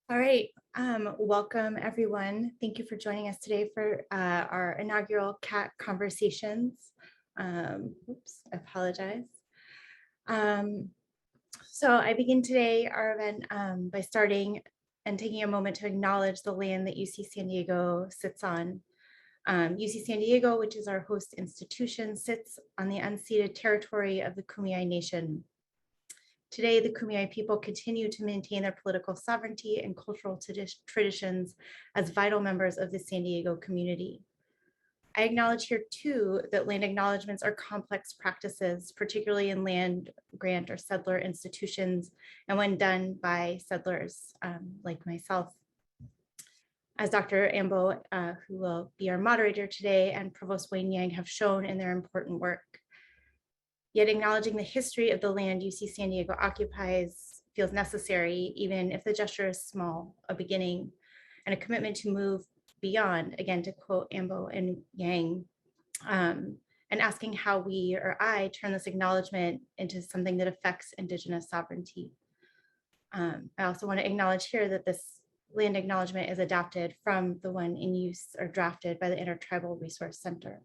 All right, welcome everyone. Thank you for joining us today for our inaugural CAT conversations. Oops, I apologize. So I begin today our event by starting and taking a moment to acknowledge the land that UC San Diego sits on. UC San Diego, which is our host institution, sits on the unceded territory of the Kumeyaay Nation. Today, the Kumeyaay people continue to maintain their political sovereignty and cultural traditions as vital members of the San Diego community. I acknowledge here too that land acknowledgements are complex practices, particularly in land grant or settler institutions, and when done by settlers like myself. As Dr. Ambo, who will be our moderator today, and Provost Wayne Yang have shown in their important work. Yet acknowledging the history of the land UC San Diego occupies feels necessary, even if the gesture is small, a beginning, and a commitment to move beyond, again, to quote Ambo and Yang, and asking how we or I turn this acknowledgement into something that affects Indigenous sovereignty. I also want to acknowledge here that this land acknowledgement is adapted from the one in use or drafted by the Intertribal Resource Center.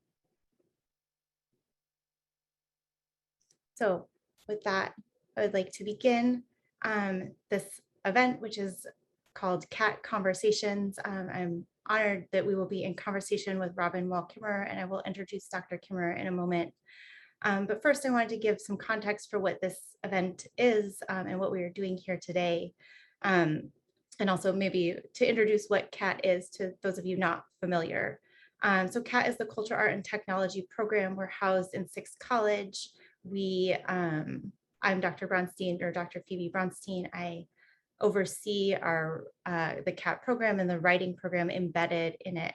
So with that, I would like to begin this event, which is called CAT Conversations. I'm honored that we will be in conversation with Wall Kimmerer, and I will introduce Dr. Kimmerer in a moment. But first, I wanted to give some context for what this event is and what we are doing here today. And also maybe to introduce what CAT is to those of you not familiar. So CAT is the Culture, Art, and Technology program. We're housed in Sixth College. I'm Dr. Bronstein, or Dr. Phoebe Bronstein. I oversee the CAT program and the writing program embedded in it.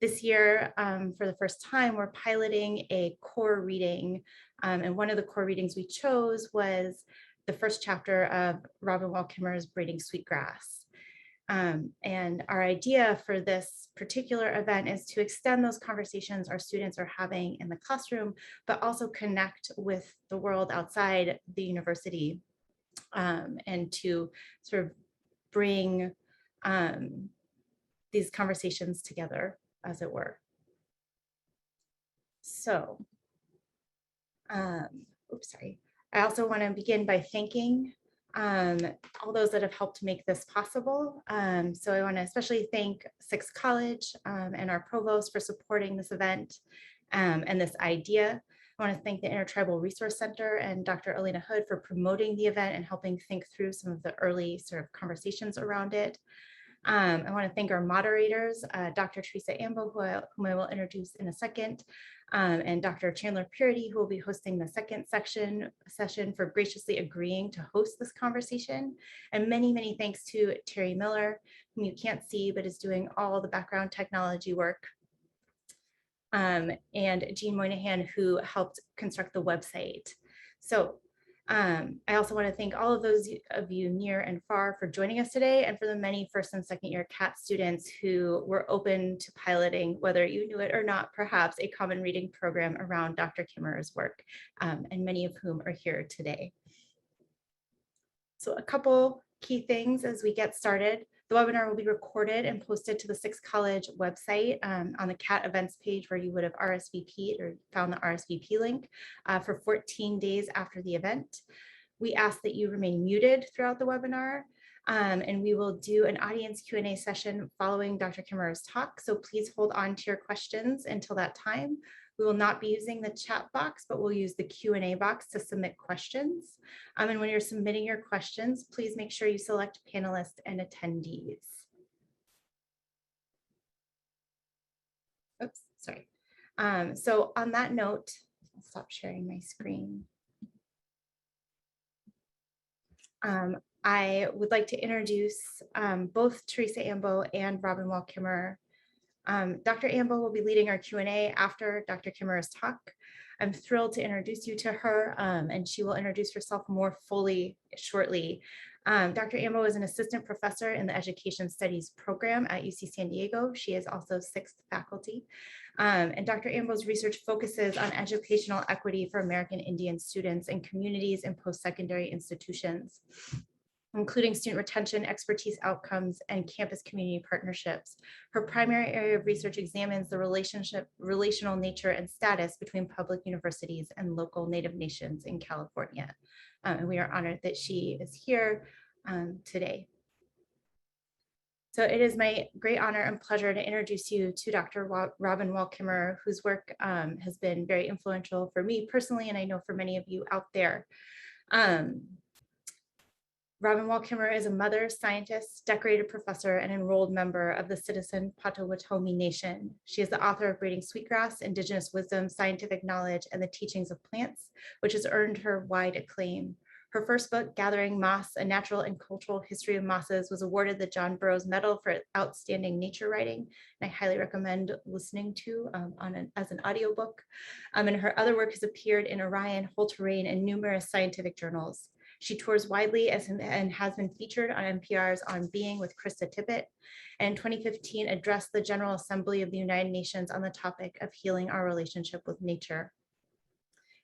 This year, for the first time, we're piloting a core reading. And one of the core readings we chose was the first chapter of Wall Kimmerer's Braiding Sweetgrass. And our idea for this particular event is to extend those conversations our students are having in the classroom, but also connect with the world outside the university and to sort of bring these conversations together, as it were. So, oops, sorry. I also want to begin by thanking all those that have helped make this possible. So I want to especially thank Sixth College and our provost for supporting this event and this idea. I want to thank the Intertribal Resource Center and Dr. Elena Hood for promoting the event and helping think through some of the early sort of conversations around it. I want to thank our moderators, Dr. Theresa Ambo, whom I will introduce in a second, and Dr. Chandler Purity, who will be hosting the second session for graciously agreeing to host this conversation. And many, many thanks to Terry Miller, whom you can't see, but is doing all the background technology work. And Jean Moynihan, who helped construct the website. So I also want to thank all of those of you near and far for joining us today, and for the many first and second year CAT students who were open to piloting, whether you knew it or not, perhaps a common reading program around Dr. Kimmerer's work, and many of whom are here today. So a couple key things as we get started. The webinar will be recorded and posted to the Sixth College website on the CAT events page, where you would have RSVP'd or found the RSVP link for 14 days after the event. We ask that you remain muted throughout the webinar, and we will do an audience Q&A session following Dr. Kimmerer's talk. So please hold on to your questions until that time. We will not be using the chat box, but we'll use the Q&A box to submit questions. And when you're submitting your questions, please make sure you select panelists and attendees. Oops, sorry. So on that note, I'll stop sharing my screen. I would like to introduce both Theresa Ambo and Wall Kimmerer. Dr. Ambo will be leading our Q&A after Dr. Kimmerer's talk. I'm thrilled to introduce you to her, and she will introduce herself more fully shortly. Dr. Ambo is an assistant professor in the Education Studies program at UC San Diego. She is also sixth faculty. And Dr. Ambo's research focuses on educational equity for American Indian students and communities in post-secondary institutions. including student retention, expertise outcomes, and campus community partnerships. Her primary area of research examines the relational nature and status between public universities and local Native nations in California. And we are honored that she is here today. So it is my great honor and pleasure to introduce you to Dr. Robin Wall Kimmerer, whose work has been very influential for me personally, and I know for many of you out there. Robin Wall Kimmerer is a mother, scientist, decorated professor, and enrolled member of the citizen Potawatomi Nation. She is the author of Braiding Sweetgrass, Indigenous Wisdom, Scientific Knowledge, and the Teachings of Plants, which has earned her wide acclaim. Her first book, Gathering Moss, A Natural and Cultural History of Mosses, was awarded the John Burroughs Medal for outstanding nature writing, and I highly recommend listening to as an audiobook. And her other work has appeared in Orion, Whole Terrain, and numerous scientific journals. She tours widely and has been featured on NPR's On Being with Krista Tippett, and in 2015 addressed the General Assembly of the United Nations on the topic of healing our relationship with nature.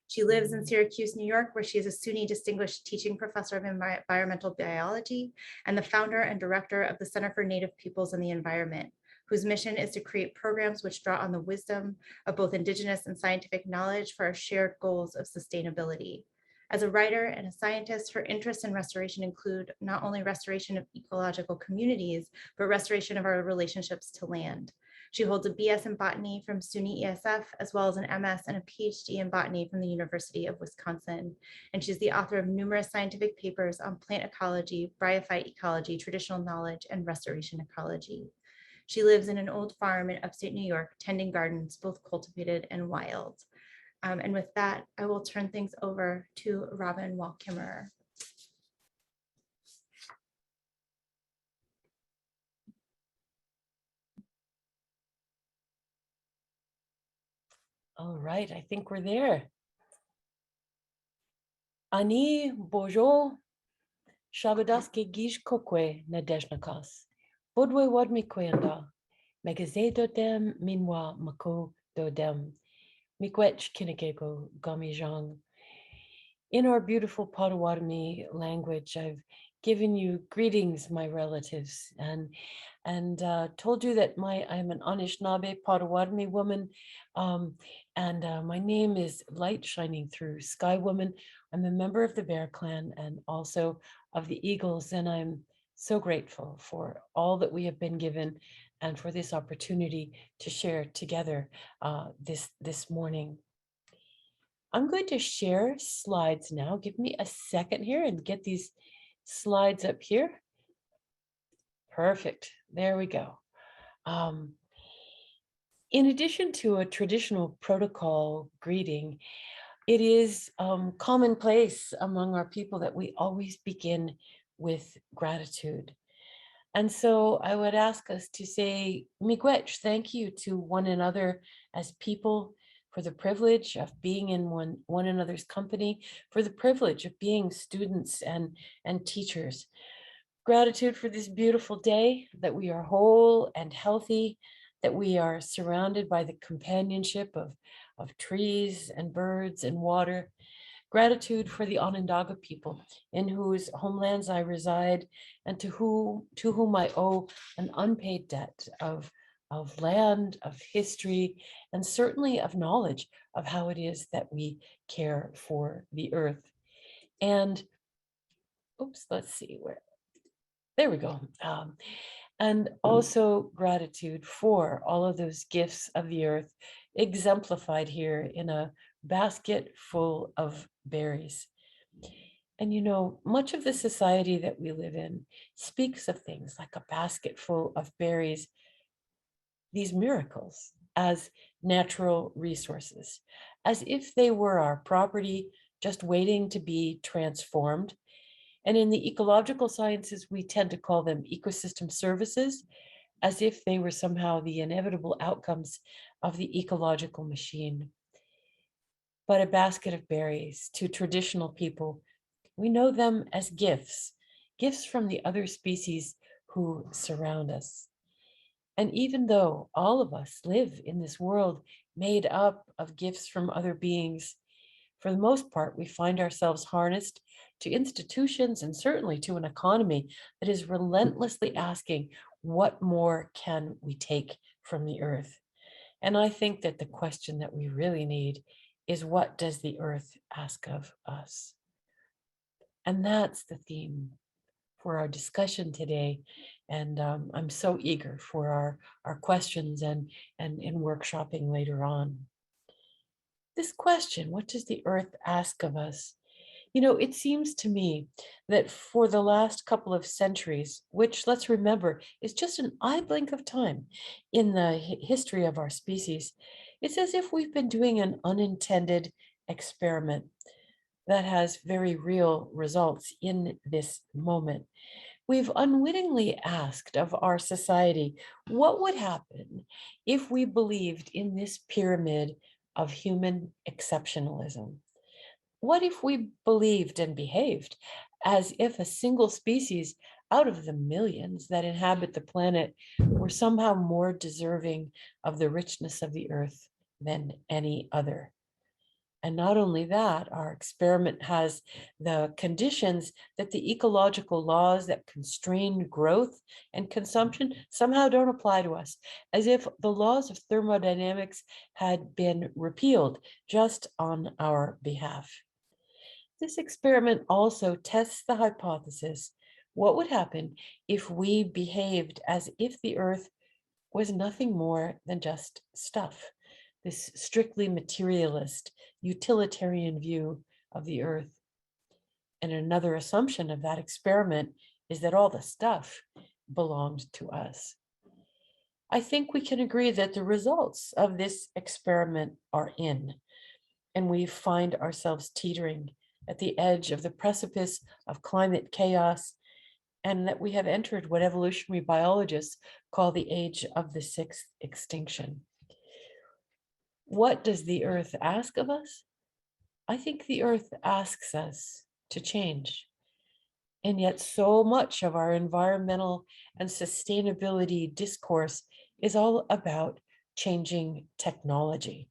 She lives in Syracuse, New York, where she is a SUNY Distinguished Teaching Professor of Environmental Biology and the founder and director of the Center for Native Peoples and the Environment, whose mission is to create programs which draw on the wisdom of both Indigenous and scientific knowledge for our shared goals of sustainability. As a writer and a scientist, her interests in restoration include not only restoration of ecological communities, but restoration of our relationships to land. She holds a BS in botany from SUNY ESF, as well as an MS and a PhD in botany from the University of Wisconsin. And she's the author of numerous scientific papers on plant ecology, bryophyte ecology, traditional knowledge, and restoration ecology. She lives in an old farm in upstate New York, tending gardens, both cultivated and wild. And with that, I will turn things over to Robin Wall Kimmerer. All right, I think we're there. Ani bojo shabadaske gish kokwe nadeshnakas. Bodwe wadmi kwenda. Megazedo dem minwa mako do dem. Mikwech kinekego gamijang. In our beautiful Potawatomi language, I've given you greetings, my relatives, and told you that I'm an Anishinaabe Potawatomi woman, and my name is Light Shining Through, Sky Woman. I'm a member of the Bear Clan and also of the Eagles, and I'm so grateful for all that we have been given and for this opportunity to share together this morning. I'm going to share slides now. Give me a second here and get these slides up here. Perfect. There we go. In addition to a traditional protocol greeting, it is commonplace among our people that we always begin with gratitude. And so I would ask us to say, miigwech, thank you to one another as people, for the privilege of being in one another's company, for the privilege of being students and teachers. Gratitude for this beautiful day, that we are whole and healthy, that we are surrounded by the companionship of trees and birds and water. Gratitude for the Onondaga people in whose homelands I reside and to whom I owe an unpaid debt of land, of history, and certainly of knowledge of how it is that we care for the earth. And, oops, let's see where, there we go. And also gratitude for all of those gifts of the earth exemplified here in a basket full of berries. And you know, much of the society that we live in speaks of things like a basket full of berries, these miracles, as natural resources, as if they were our property just waiting to be transformed. And in the ecological sciences, we tend to call them ecosystem services, as if they were somehow the inevitable outcomes of the ecological machine. But a basket of berries, to traditional people, we know them as gifts, gifts from the other species who surround us. And even though all of us live in this world made up of gifts from other beings, For the most part, we find ourselves harnessed to institutions and certainly to an economy that is relentlessly asking, what more can we take from the earth? And I think that the question that we really need is, what does the earth ask of us? And that's the theme for our discussion today. And I'm so eager for our questions and workshopping later on. This question, what does the earth ask of us? You know, it seems to me that for the last couple of centuries, which let's remember is just an eye blink of time in the history of our species, it's as if we've been doing an unintended experiment that has very real results in this moment. We've unwittingly asked of our society, what would happen if we believed in this pyramid of human exceptionalism? What if we believed and behaved as if a single species out of the millions that inhabit the planet were somehow more deserving of the richness of the earth than any other? And not only that, our experiment has the conditions that the ecological laws that constrain growth and consumption somehow don't apply to us, as if the laws of thermodynamics had been repealed just on our behalf. This experiment also tests the hypothesis, what would happen if we behaved as if the earth was nothing more than just stuff? This strictly materialist, utilitarian view of the earth. And another assumption of that experiment is that all the stuff belonged to us. I think we can agree that the results of this experiment are in, and we find ourselves teetering at the edge of the precipice of climate chaos, and that we have entered what evolutionary biologists call the age of the sixth extinction. What does the earth ask of us? I think the earth asks us to change. And yet so much of our environmental and sustainability discourse is all about changing technology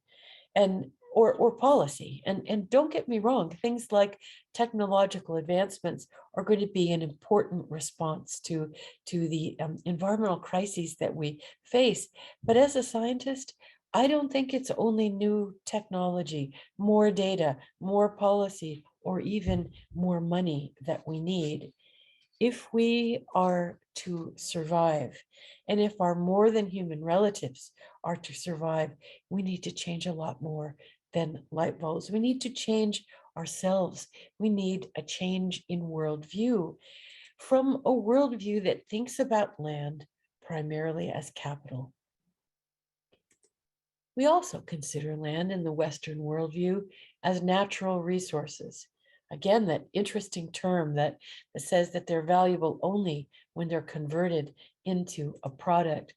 and or policy. And don't get me wrong, things like technological advancements are going to be an important response to the environmental crises that we face. But as a scientist, I don't think it's only new technology, more data, more policy, or even more money that we need. If we are to survive, and if our more than human relatives are to survive, we need to change a lot more than light bulbs. We need to change ourselves. We need a change in worldview, from a worldview that thinks about land primarily as capital. We also consider land in the Western worldview as natural resources. Again, that interesting term that says that they're valuable only when they're converted into a product.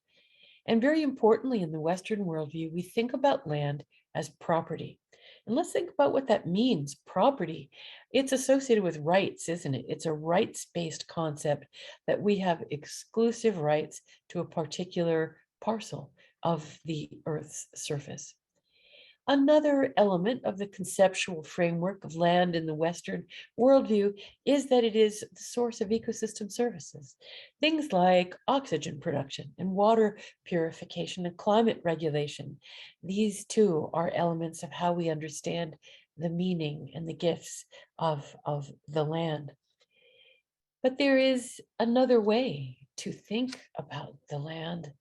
And very importantly, in the Western worldview, we think about land as property. And let's think about what that means, property. It's associated with rights, isn't it? It's a rights-based concept that we have exclusive rights to a particular parcel of the Earth's surface. Another element of the conceptual framework of land in the Western worldview is that it is the source of ecosystem services. Things like oxygen production and water purification and climate regulation. These too are elements of how we understand the meaning and the gifts of the land. But there is another way to think about the land.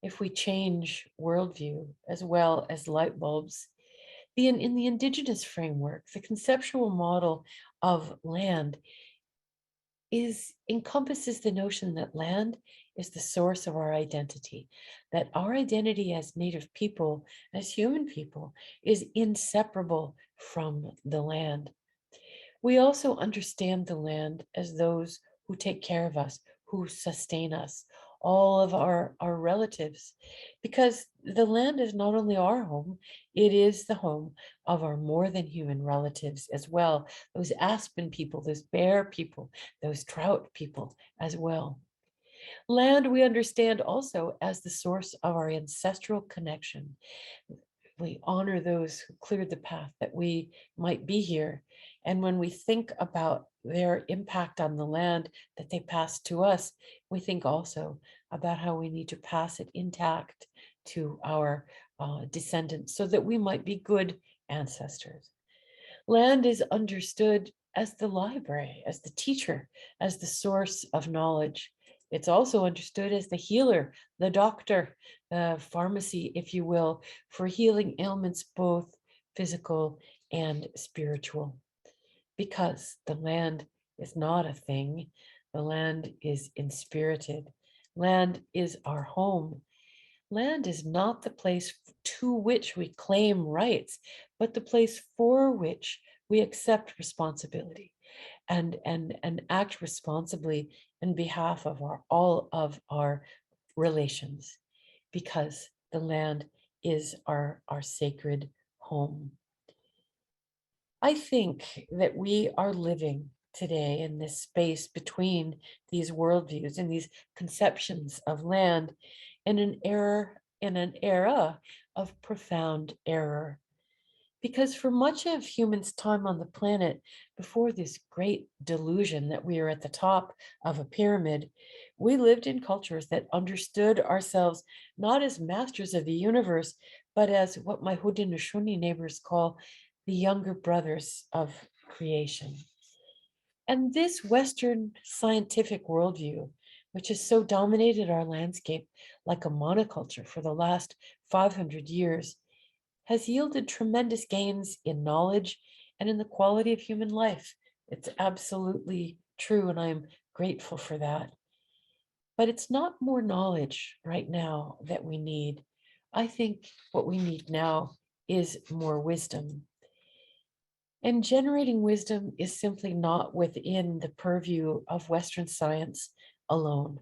If we change worldview as well as light bulbs, in the Indigenous framework, the conceptual model of land encompasses the notion that land is the source of our identity, that our identity as Native people, as human people, is inseparable from the land. We also understand the land as those who take care of us, who sustain us, all of our relatives, because the land is not only our home, it is the home of our more than human relatives as well. Those aspen people, those bear people, those trout people as well. Land we understand also as the source of our ancestral connection. we honor those who cleared the path that we might be here. And when we think about their impact on the land that they passed to us, we think also about how we need to pass it intact to our descendants so that we might be good ancestors. Land is understood as the library, as the teacher, as the source of knowledge. It's also understood as the healer, the doctor, the pharmacy, if you will, for healing ailments, both physical and spiritual. Because the land is not a thing, the land is inspirited. Land is our home. Land is not the place to which we claim rights, but the place for which we accept responsibility and act responsibly in behalf of all of our relations, because the land is our sacred home. I think that we are living today in this space between these worldviews and these conceptions of land in an era of profound error. Because for much of humans' time on the planet, before this great delusion that we are at the top of a pyramid, we lived in cultures that understood ourselves not as masters of the universe, but as what my Haudenosaunee neighbors call the younger brothers of creation. And this Western scientific worldview, which has so dominated our landscape like a monoculture for the last 500 years, has yielded tremendous gains in knowledge and in the quality of human life. It's absolutely true, and I'm grateful for that. But it's not more knowledge right now that we need. I think what we need now is more wisdom. And generating wisdom is simply not within the purview of Western science alone.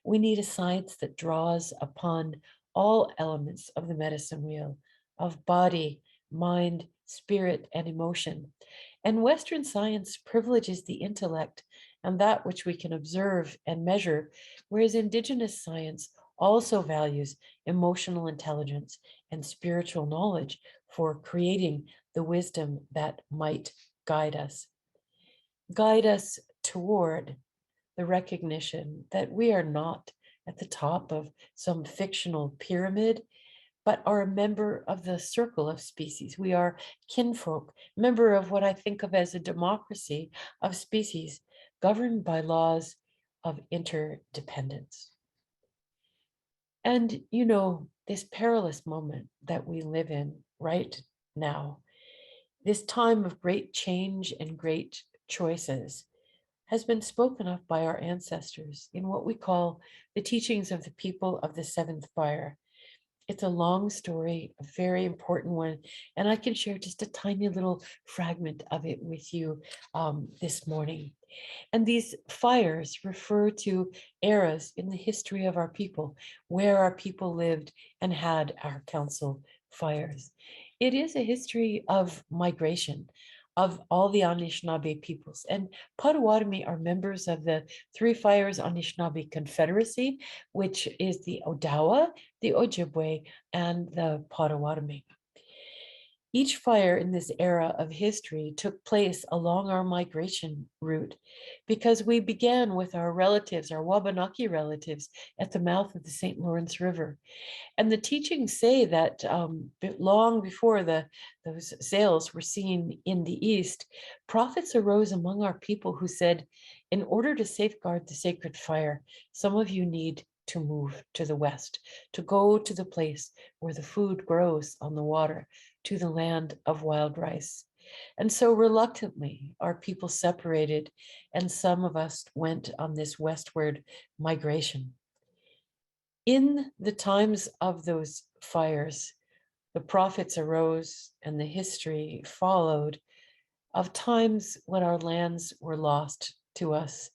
We need a science that draws upon all elements of the medicine wheel of body, mind, spirit, and emotion. And Western science privileges the intellect and that which we can observe and measure, whereas Indigenous science also values emotional intelligence and spiritual knowledge for creating the wisdom that might guide us. Guide us toward the recognition that we are not at the top of some fictional pyramid, but are a member of the circle of species. We are kinfolk, member of what I think of as a democracy of species governed by laws of interdependence. And, you know, this perilous moment that we live in right now, this time of great change and great choices, has been spoken of by our ancestors in what we call the teachings of the people of the seventh fire. It's a long story, a very important one, and I can share just a tiny little fragment of it with you this morning. And these fires refer to eras in the history of our people, where our people lived and had our council fires. It is a history of migration of all the Anishinaabe peoples. And Potawatomi are members of the Three Fires Anishinaabe Confederacy, which is the Odawa, the Ojibwe, and the Potawatomi. Each fire in this era of history took place along our migration route because we began with our relatives, our Wabanaki relatives, at the mouth of the St. Lawrence River. And the teachings say that long before those sails were seen in the east, prophets arose among our people who said, in order to safeguard the sacred fire, some of you need to move to the west, to go to the place where the food grows on the water, to the land of wild rice. And so reluctantly, our people separated, and some of us went on this westward migration. In the times of those fires, the prophets arose and the history followed of times when our lands were lost to us,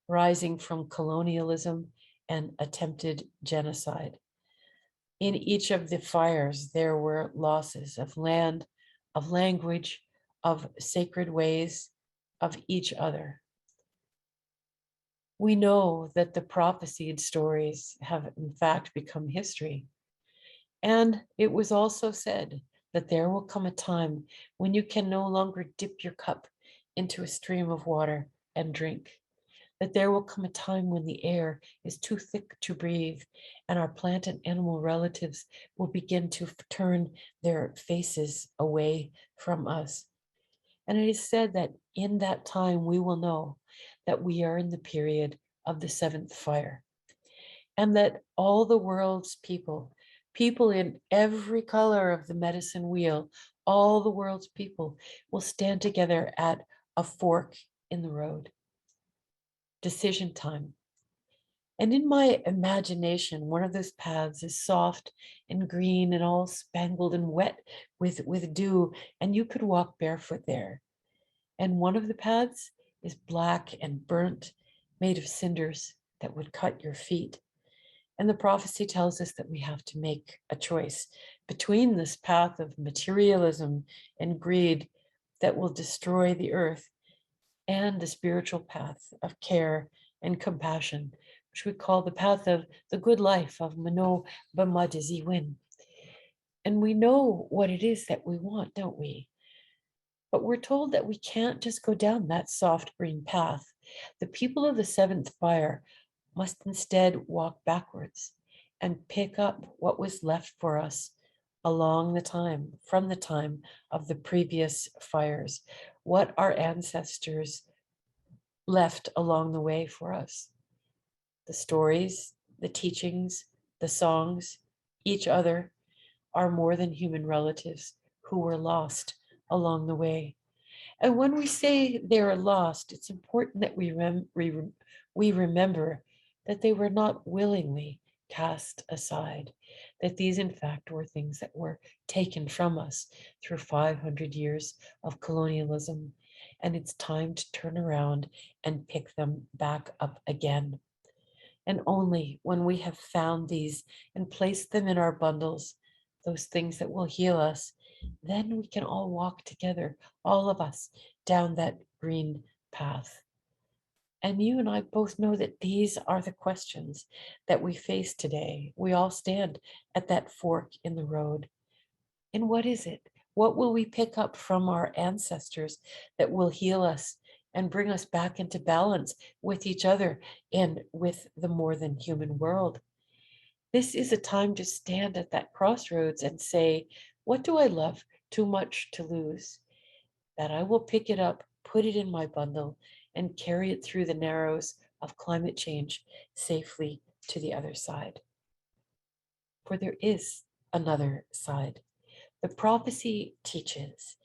rising from colonialism and attempted genocide. In each of the fires, there were losses of land, of language, of sacred ways, of each other. We know that the prophesied stories have in fact become history. And it was also said that there will come a time when you can no longer dip your cup into a stream of water and drink, that there will come a time when the air is too thick to breathe, and our plant and animal relatives will begin to turn their faces away from us. And it is said that in that time we will know that we are in the period of the seventh fire, and that all the world's people, people in every color of the medicine wheel, all the world's people will stand together at a fork in the road. Decision time. And in my imagination, one of those paths is soft and green and all spangled and wet with dew, and you could walk barefoot there. And one of the paths is black and burnt, made of cinders that would cut your feet. And the prophecy tells us that we have to make a choice between this path of materialism and greed that will destroy the earth and the spiritual path of care and compassion, which we call the path of the good life of Mano Bamadiziwin. And we know what it is that we want, don't we? But we're told that we can't just go down that soft green path. The people of the seventh fire must instead walk backwards and pick up what was left for us along the time, from the time of the previous fires, what our ancestors left along the way for us. The stories, the teachings, the songs, each other are more than human relatives who were lost along the way. And when we say they are lost, it's important that we remember that they were not willingly cast aside, that these, in fact, were things that were taken from us through 500 years of colonialism. And it's time to turn around and pick them back up again. And only when we have found these and placed them in our bundles, those things that will heal us, then we can all walk together, all of us, down that green path. And you and I both know that these are the questions that we face today. We all stand at that fork in the road. And what is it? What will we pick up from our ancestors that will heal us and bring us back into balance with each other and with the more than human world? This is a time to stand at that crossroads and say, what do I love too much to lose? That I will pick it up, put it in my bundle, and carry it through the narrows of climate change safely to the other side. For there is another side. The prophecy teaches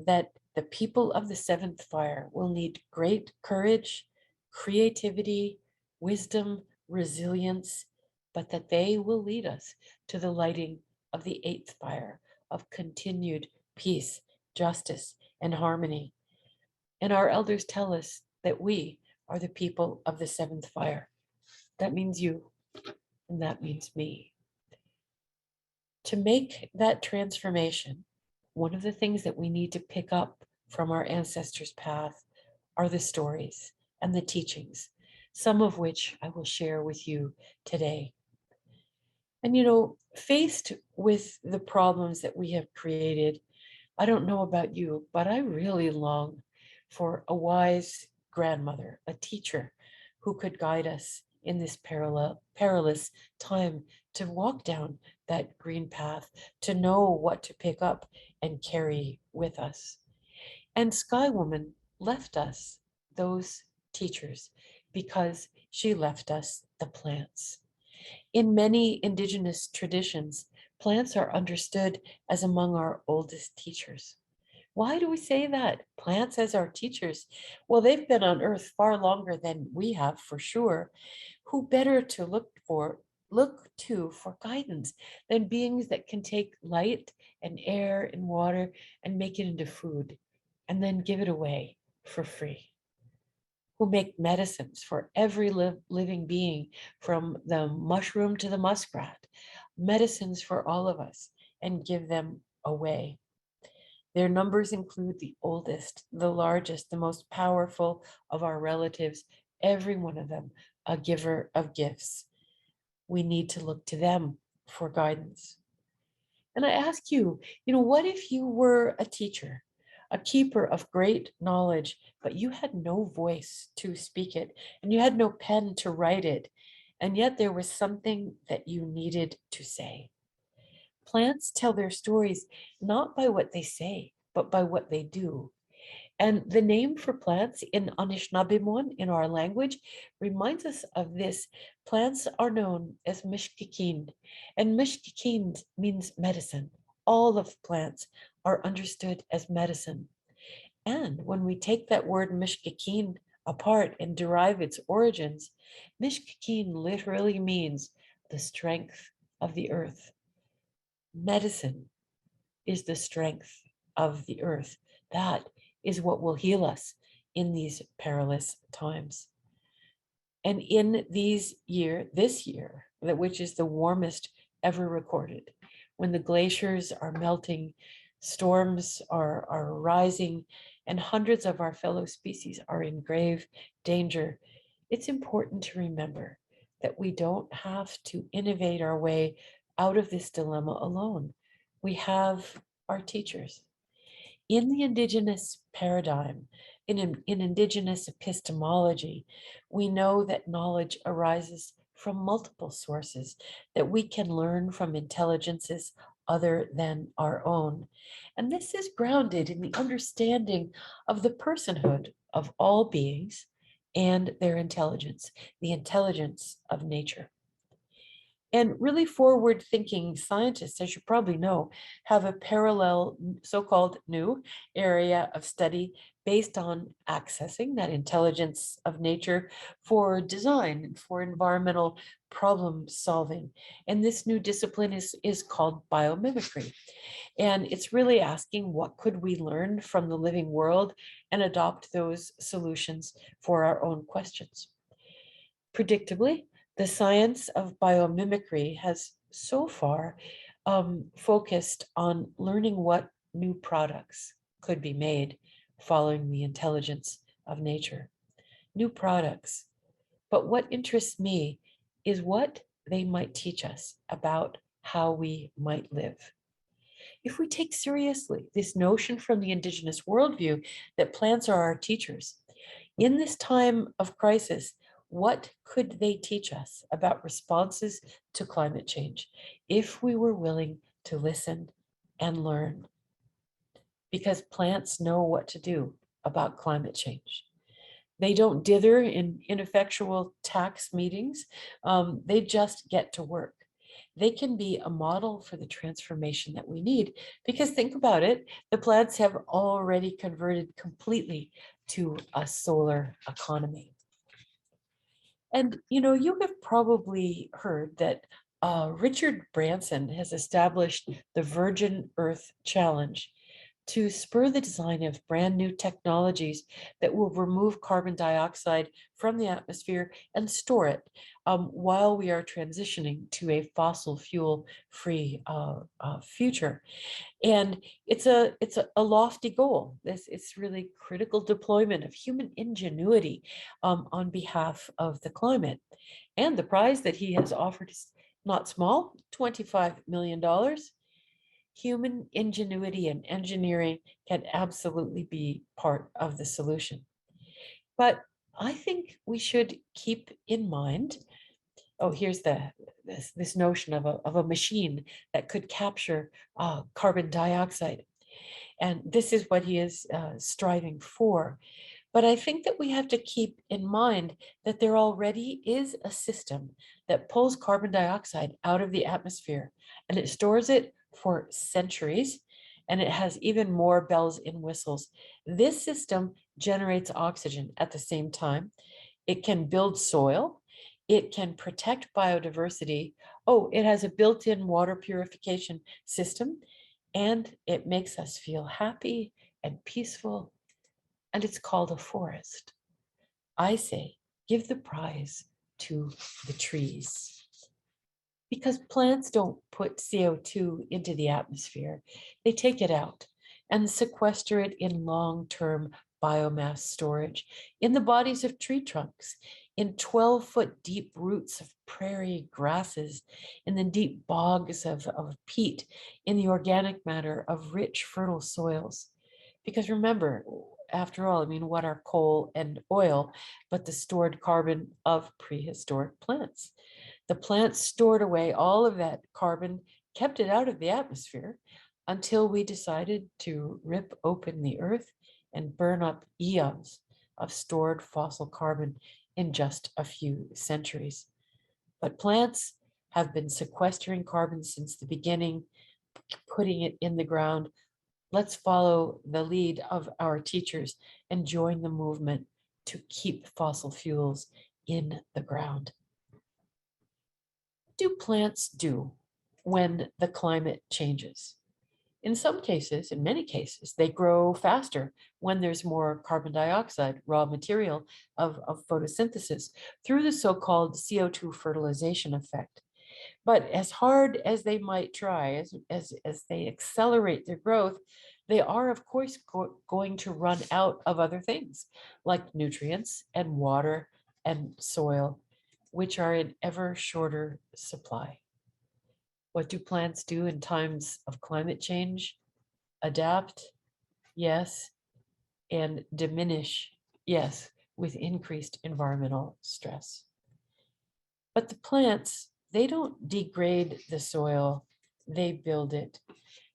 that the people of the seventh fire will need great courage, creativity, wisdom, resilience, but that they will lead us to the lighting of the eighth fire of continued peace, justice, and harmony. And our elders tell us that we are the people of the seventh fire. That means you, and that means me. To make that transformation, one of the things that we need to pick up from our ancestors' path are the stories and the teachings, some of which I will share with you today. And faced with the problems that we have created, I don't know about you, but I really long for a wise grandmother, a teacher who could guide us in this perilous time to walk down that green path, to know what to pick up and carry with us. And Sky Woman left us those teachers because she left us the plants. In many Indigenous traditions, plants are understood as among our oldest teachers. Why do we say that? Plants as our teachers? Well, they've been on Earth far longer than we have, for sure. Who better to look to for guidance than beings that can take light and air and water and make it into food and then give it away for free? Who make medicines for every living being, from the mushroom to the muskrat, medicines for all of us, and give them away. Their numbers include the oldest, the largest, the most powerful of our relatives, every one of them a giver of gifts. We need to look to them for guidance. And I ask you, what if you were a teacher, a keeper of great knowledge, but you had no voice to speak it and you had no pen to write it, and yet there was something that you needed to say? Plants tell their stories not by what they say, but by what they do. And the name for plants in Anishinaabemowin, in our language, reminds us of this. Plants are known as mishkikin, and mishkikin means medicine. All of plants are understood as medicine. And when we take that word mishkikin apart and derive its origins, mishkikin literally means the strength of the earth. Medicine is the strength of the earth. That is what will heal us in these perilous times. And in this year, which is the warmest ever recorded, when the glaciers are melting, storms are rising, and hundreds of our fellow species are in grave danger, it's important to remember that we don't have to innovate our way out of this dilemma alone. We have our teachers. In the Indigenous paradigm, in Indigenous epistemology, we know that knowledge arises from multiple sources, that we can learn from intelligences other than our own. And this is grounded in the understanding of the personhood of all beings and their intelligence, the intelligence of nature. And really forward-thinking scientists, as you probably know, have a parallel so-called new area of study based on accessing that intelligence of nature for design and for environmental problem solving. And this new discipline is called biomimicry. And it's really asking, what could we learn from the living world and adopt those solutions for our own questions? Predictably, the science of biomimicry has so far focused on learning what new products could be made following the intelligence of nature. New products. But what interests me is what they might teach us about how we might live. If we take seriously this notion from the Indigenous worldview that plants are our teachers, in this time of crisis, what could they teach us about responses to climate change if we were willing to listen and learn? Because plants know what to do about climate change. They don't dither in ineffectual tax meetings. They just get to work. They can be a model for the transformation that we need, because think about it, the plants have already converted completely to a solar economy. And you have probably heard that Richard Branson has established the Virgin Earth Challenge to spur the design of brand new technologies that will remove carbon dioxide from the atmosphere and store it while we are transitioning to a fossil fuel free future. And it's a lofty goal. It's really critical deployment of human ingenuity on behalf of the climate. And the prize that he has offered is not small, $25 million. Human ingenuity and engineering can absolutely be part of the solution. But I think we should keep in mind, here's this notion of a machine that could capture carbon dioxide. And this is what he is striving for. But I think that we have to keep in mind that there already is a system that pulls carbon dioxide out of the atmosphere, and it stores it for centuries, and it has even more bells and whistles. This system generates oxygen at the same time. It can build soil. It can protect biodiversity. Oh, it has a built-in water purification system, and it makes us feel happy and peaceful, and it's called a forest. I say, give the prize to the trees. Because plants don't put CO2 into the atmosphere, they take it out and sequester it in long-term biomass storage in the bodies of tree trunks, in 12-foot deep roots of prairie grasses, in the deep bogs of peat, in the organic matter of rich, fertile soils. Because remember, after all, I mean, what are coal and oil but the stored carbon of prehistoric plants? The plants stored away all of that carbon, kept it out of the atmosphere until we decided to rip open the earth and burn up eons of stored fossil carbon in just a few centuries. But plants have been sequestering carbon since the beginning, putting it in the ground. Let's follow the lead of our teachers and join the movement to keep fossil fuels in the ground. What do plants do when the climate changes? In some cases, in many cases, they grow faster when there's more carbon dioxide, raw material of photosynthesis, through the so-called CO2 fertilization effect. But as hard as they might try, as they accelerate their growth, they are, of course, going to run out of other things like nutrients and water and soil, which are in ever shorter supply. What do plants do in times of climate change? Adapt, yes, and diminish, yes, with increased environmental stress. But the plants, they don't degrade the soil, they build it.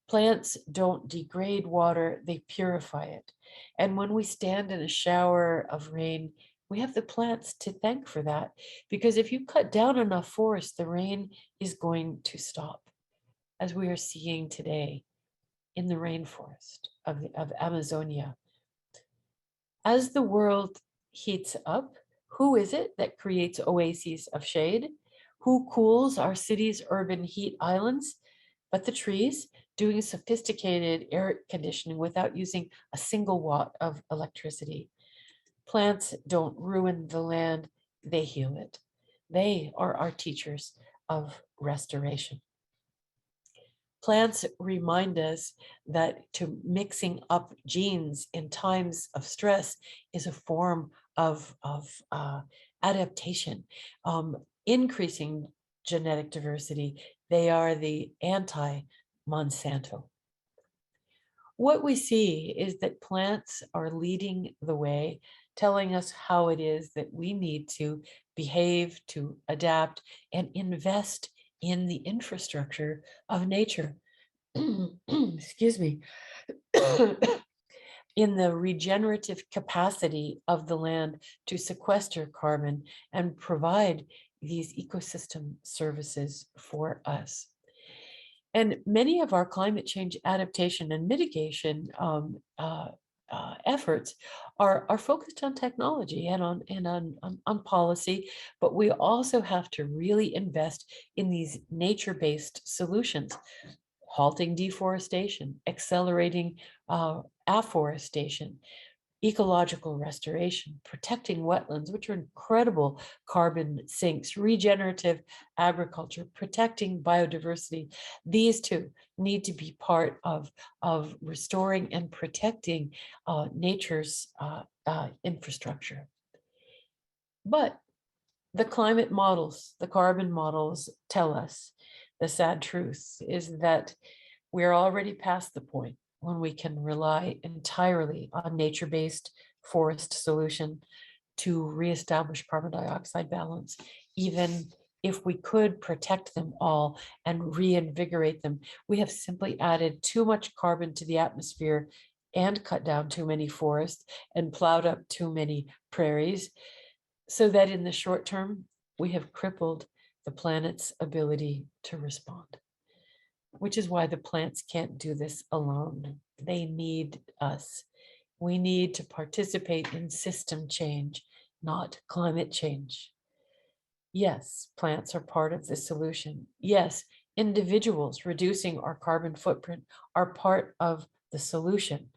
Plants don't degrade water, they purify it. And when we stand in a shower of rain, we have the plants to thank for that, because if you cut down enough forest, the rain is going to stop, as we are seeing today in the rainforest of Amazonia. As the world heats up, who is it that creates oases of shade? Who cools our cities' urban heat islands? But the trees, doing sophisticated air conditioning without using a single watt of electricity. Plants don't ruin the land, they heal it. They are our teachers of restoration. Plants remind us that to mixing up genes in times of stress is a form of adaptation, increasing genetic diversity. They are the anti-Monsanto. What we see is that plants are leading the way, telling us how it is that we need to behave, to adapt, and invest in the infrastructure of nature. Excuse me. In the regenerative capacity of the land to sequester carbon and provide these ecosystem services for us. And many of our climate change adaptation and mitigation efforts are focused on technology and on policy, but we also have to really invest in these nature-based solutions, halting deforestation, accelerating afforestation, ecological restoration, protecting wetlands, which are incredible carbon sinks, regenerative agriculture, protecting biodiversity. These two need to be part of restoring and protecting nature's infrastructure. But the climate models, the carbon models tell us the sad truth is that we're already past the point when we can rely entirely on nature-based forest solution to reestablish carbon dioxide balance, even if we could protect them all and reinvigorate them. We have simply added too much carbon to the atmosphere and cut down too many forests and plowed up too many prairies, so that in the short term, we have crippled the planet's ability to respond, which is why the plants can't do this alone. They need us. We need to participate in system change, not climate change. Yes, plants are part of the solution. Yes, individuals reducing our carbon footprint are part of the solution.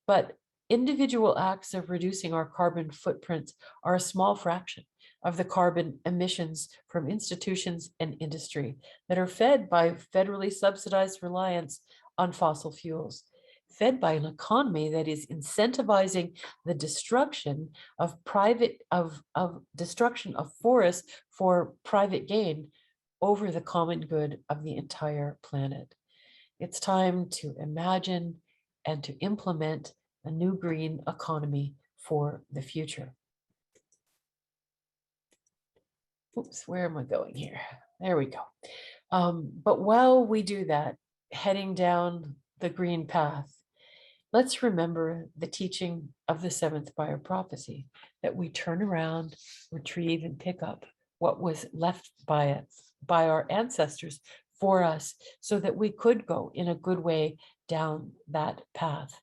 But individual acts of reducing our carbon footprints are a small fraction of the carbon emissions from institutions and industry that are fed by federally subsidized reliance on fossil fuels. fed by an economy that is incentivizing the destruction of destruction of forests for private gain over the common good of the entire planet. It's time to imagine and to implement a new green economy for the future. Oops, where am I going here? There we go. But while we do that, heading down the green path, let's remember the teaching of the seventh fire prophecy, that we turn around, retrieve, and pick up what was left by our ancestors for us, so that we could go in a good way down that path.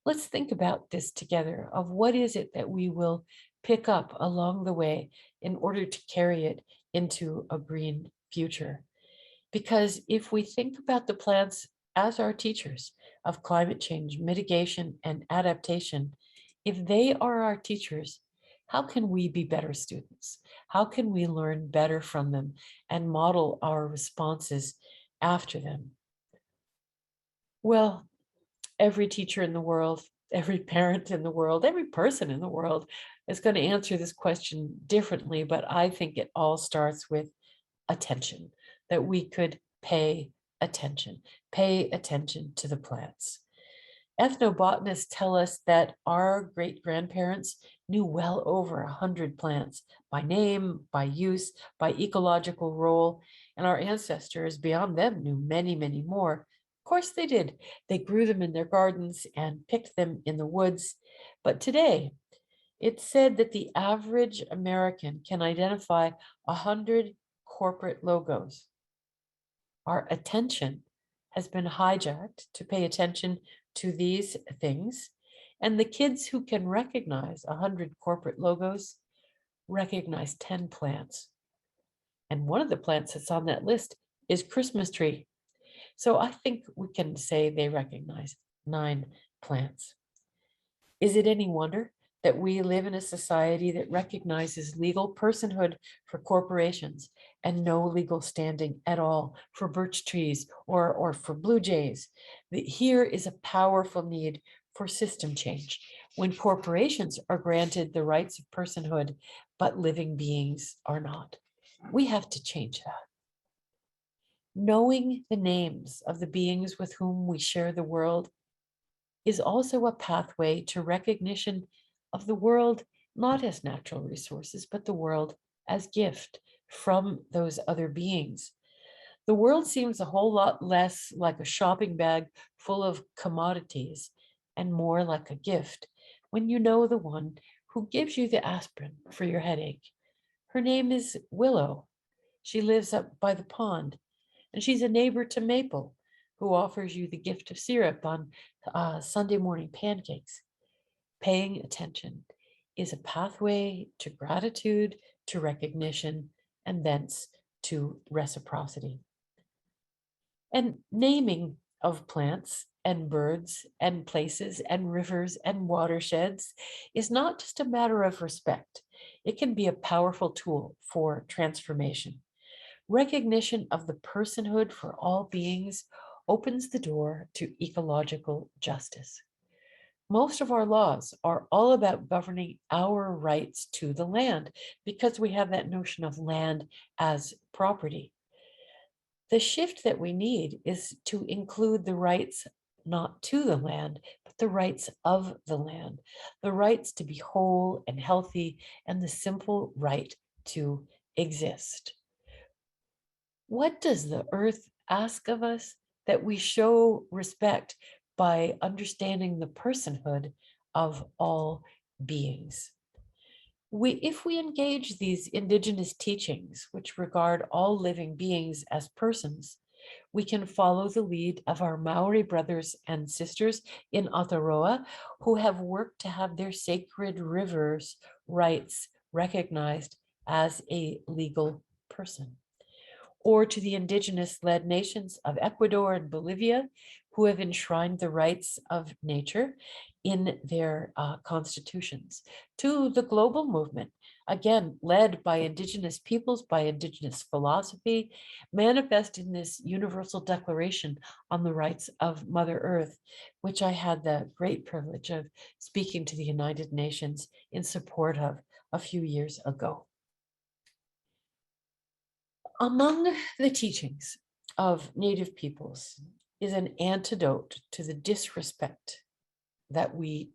Let's think about this together, of what is it that we will pick up along the way in order to carry it into a green future. Because if we think about the plants as our teachers of climate change, mitigation, and adaptation, if they are our teachers, how can we be better students? How can we learn better from them and model our responses after them? Well, every teacher in the world, every parent in the world, every person in the world is going to answer this question differently, but I think it all starts with attention, that we could pay attention to the plants. Ethnobotanists tell us that our great-grandparents knew well over 100 plants by name, by use, by ecological role, and our ancestors beyond them knew many, many more. Of course they did. They grew them in their gardens and picked them in the woods. But today, it's said that the average American can identify 100 corporate logos. Our attention has been hijacked to pay attention to these things. And the kids who can recognize 100 corporate logos recognize 10 plants. And one of the plants that's on that list is Christmas tree. So I think we can say they recognize 9 plants. Is it any wonder that we live in a society that recognizes legal personhood for corporations and no legal standing at all for birch trees or for blue jays? Here is a powerful need for system change when corporations are granted the rights of personhood, but living beings are not. We have to change that. Knowing the names of the beings with whom we share the world is also a pathway to recognition of the world not as natural resources, but the world as gift from those other beings. The world seems a whole lot less like a shopping bag full of commodities and more like a gift when you know the one who gives you the aspirin for your headache. Her name is Willow. She lives up by the pond, and she's a neighbor to Maple, who offers you the gift of syrup on Sunday morning pancakes. Paying attention is a pathway to gratitude, to recognition, and thence to reciprocity. And naming of plants and birds and places and rivers and watersheds is not just a matter of respect. It can be a powerful tool for transformation. Recognition of the personhood for all beings opens the door to ecological justice. Most of our laws are all about governing our rights to the land because we have that notion of land as property. The shift that we need is to include the rights not to the land, but the rights of the land, the rights to be whole and healthy, and the simple right to exist. What does the earth ask of us? That we show respect by understanding the personhood of all beings. If we engage these indigenous teachings, which regard all living beings as persons, we can follow the lead of our Maori brothers and sisters in Aotearoa, who have worked to have their sacred rivers' rights recognized as a legal person. or to the indigenous-led nations of Ecuador and Bolivia, who have enshrined the rights of nature in their constitutions, to the global movement, again, led by indigenous peoples, by indigenous philosophy, manifest in this universal declaration on the rights of Mother Earth, which I had the great privilege of speaking to the United Nations in support of a few years ago. Among the teachings of Native peoples is an antidote to the disrespect that we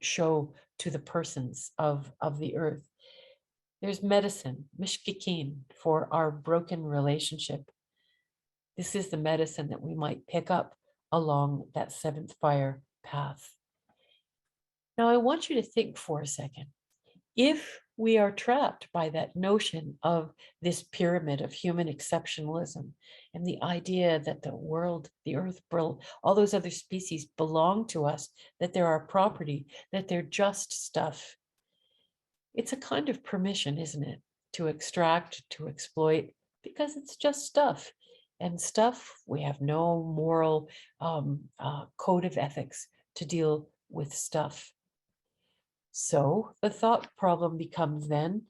show to the persons of the earth. There's medicine, mishkikin, for our broken relationship. This is the medicine that we might pick up along that seventh fire path. Now, I want you to think for a second. If we are trapped by that notion of this pyramid of human exceptionalism and the idea that the world, the earth, all those other species belong to us, that they're our property, that they're just stuff, it's a kind of permission, isn't it? To extract, to exploit, because it's just stuff. And stuff, we have no moral code of ethics to deal with stuff. So the thought problem becomes then,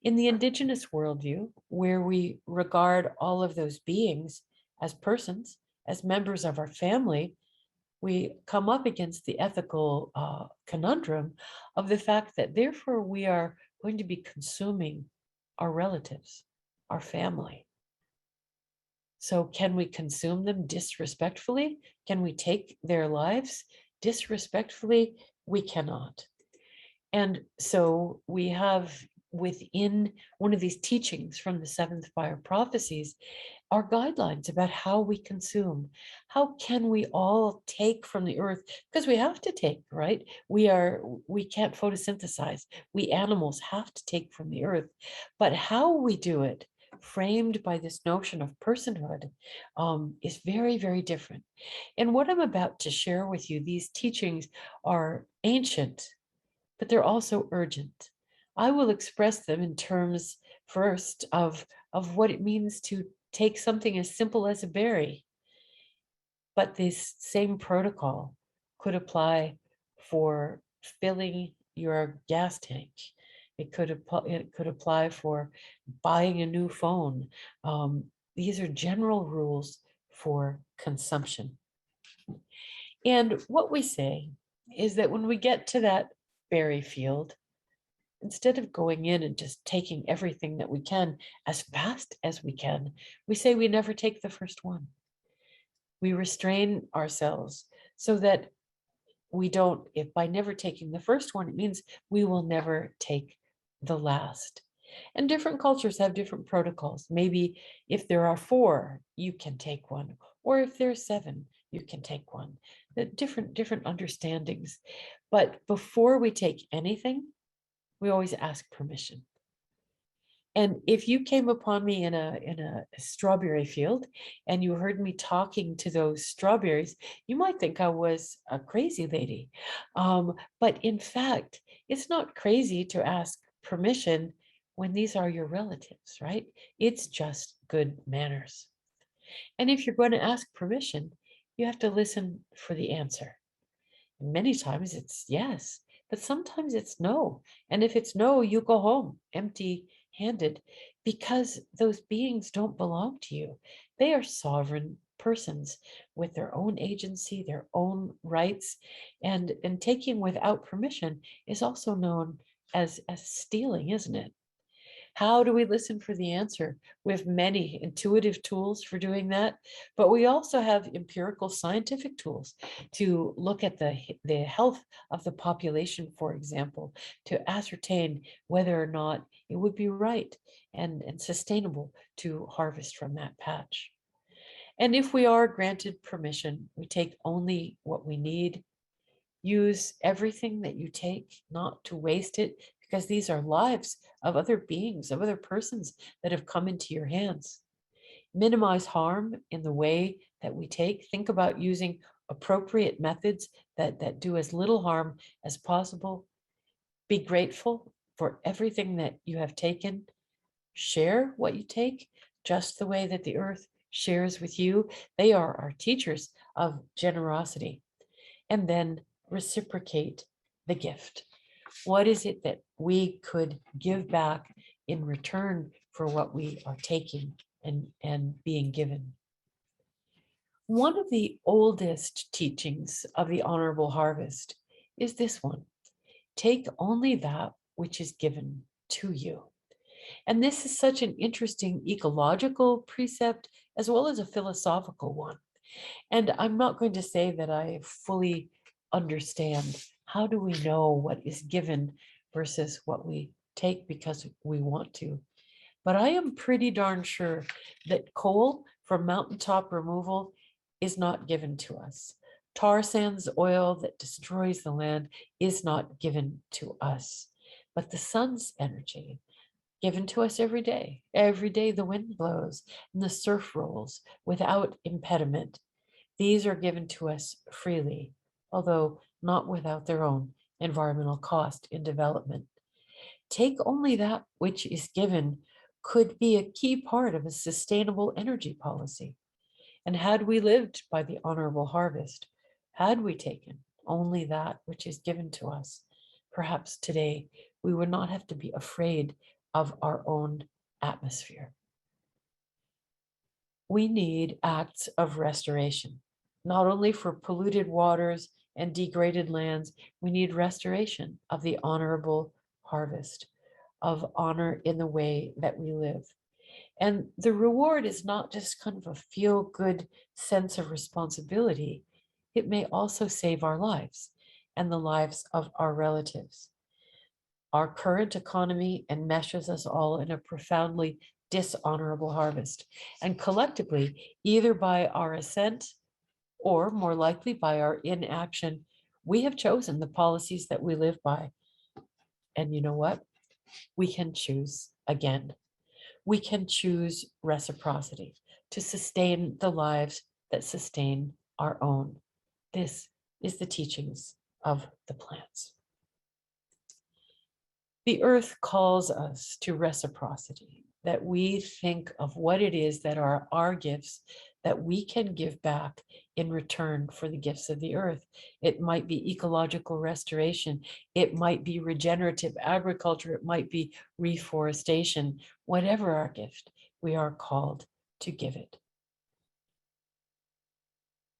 in the indigenous worldview, where we regard all of those beings as persons, as members of our family, we come up against the ethical conundrum of the fact that therefore we are going to be consuming our relatives, our family. So can we consume them disrespectfully? Can we take their lives disrespectfully? We cannot. And so we have within one of these teachings from the seventh fire prophecies are guidelines about how we consume. How can we all take from the earth? Because we have to take, right? We can't photosynthesize. We animals have to take from the earth. But how we do it, framed by this notion of personhood, is very, very different. And what I'm about to share with you, these teachings are ancient, but they're also urgent. I will express them in terms first of what it means to take something as simple as a berry. But this same protocol could apply for filling your gas tank. It could apply for buying a new phone. These are general rules for consumption. And what we say is that when we get to that berry field, instead of going in and just taking everything that we can as fast as we can, we say we never take the first one. We restrain ourselves so that we don't, if by never taking the first one, it means we will never take the last. And different cultures have different protocols. Maybe if there are 4, you can take one, or if there are 7, you can take one. Different understandings. But before we take anything, we always ask permission. And if you came upon me in a strawberry field and you heard me talking to those strawberries, you might think I was a crazy lady. But in fact, it's not crazy to ask permission when these are your relatives, right? It's just good manners. And if you're going to ask permission, you have to listen for the answer. Many times it's yes, but sometimes it's no. And if it's no, you go home empty-handed, because those beings don't belong to you. They are sovereign persons with their own agency, their own rights, and taking without permission is also known as stealing, isn't it? How do we listen for the answer? We have many intuitive tools for doing that, but we also have empirical scientific tools to look at the health of the population, for example, to ascertain whether or not it would be right and sustainable to harvest from that patch. And if we are granted permission, we take only what we need. Use everything that you take, not to waste it, because these are lives of other beings, of other persons that have come into your hands. Minimize harm in the way that we take. Think about using appropriate methods that do as little harm as possible. Be grateful for everything that you have taken. Share what you take. just the way that the earth shares with you. They are our teachers of generosity. And then reciprocate the gift. What is it that we could give back in return for what we are taking and being given? One of the oldest teachings of the honorable harvest is this one: take only that which is given to you. And this is such an interesting ecological precept as well as a philosophical one. And I'm not going to say that I fully understand how do we know what is given versus what we take because we want to. But I am pretty darn sure that coal for mountaintop removal is not given to us. Tar sands oil that destroys the land is not given to us. But the sun's energy, given to us every day. Every day the wind blows and the surf rolls without impediment. These are given to us freely, although not without their own environmental cost in development. Take only that which is given could be a key part of a sustainable energy policy. And had we lived by the honorable harvest, had we taken only that which is given to us, perhaps today we would not have to be afraid of our own atmosphere. We need acts of restoration, not only for polluted waters and degraded lands. We need restoration of the honorable harvest, of honor in the way that we live. And the reward is not just kind of a feel good sense of responsibility. It may also save our lives and the lives of our relatives. Our current economy enmeshes us all in a profoundly dishonorable harvest. And collectively, either by our assent or more likely by our inaction, we have chosen the policies that we live by. And you know what? We can choose again. We can choose reciprocity to sustain the lives that sustain our own. This is the teachings of the plants. The earth calls us to reciprocity, that we think of what it is that are our gifts that we can give back in return for the gifts of the earth. It might be ecological restoration. It might be regenerative agriculture. It might be reforestation. Whatever our gift, we are called to give it.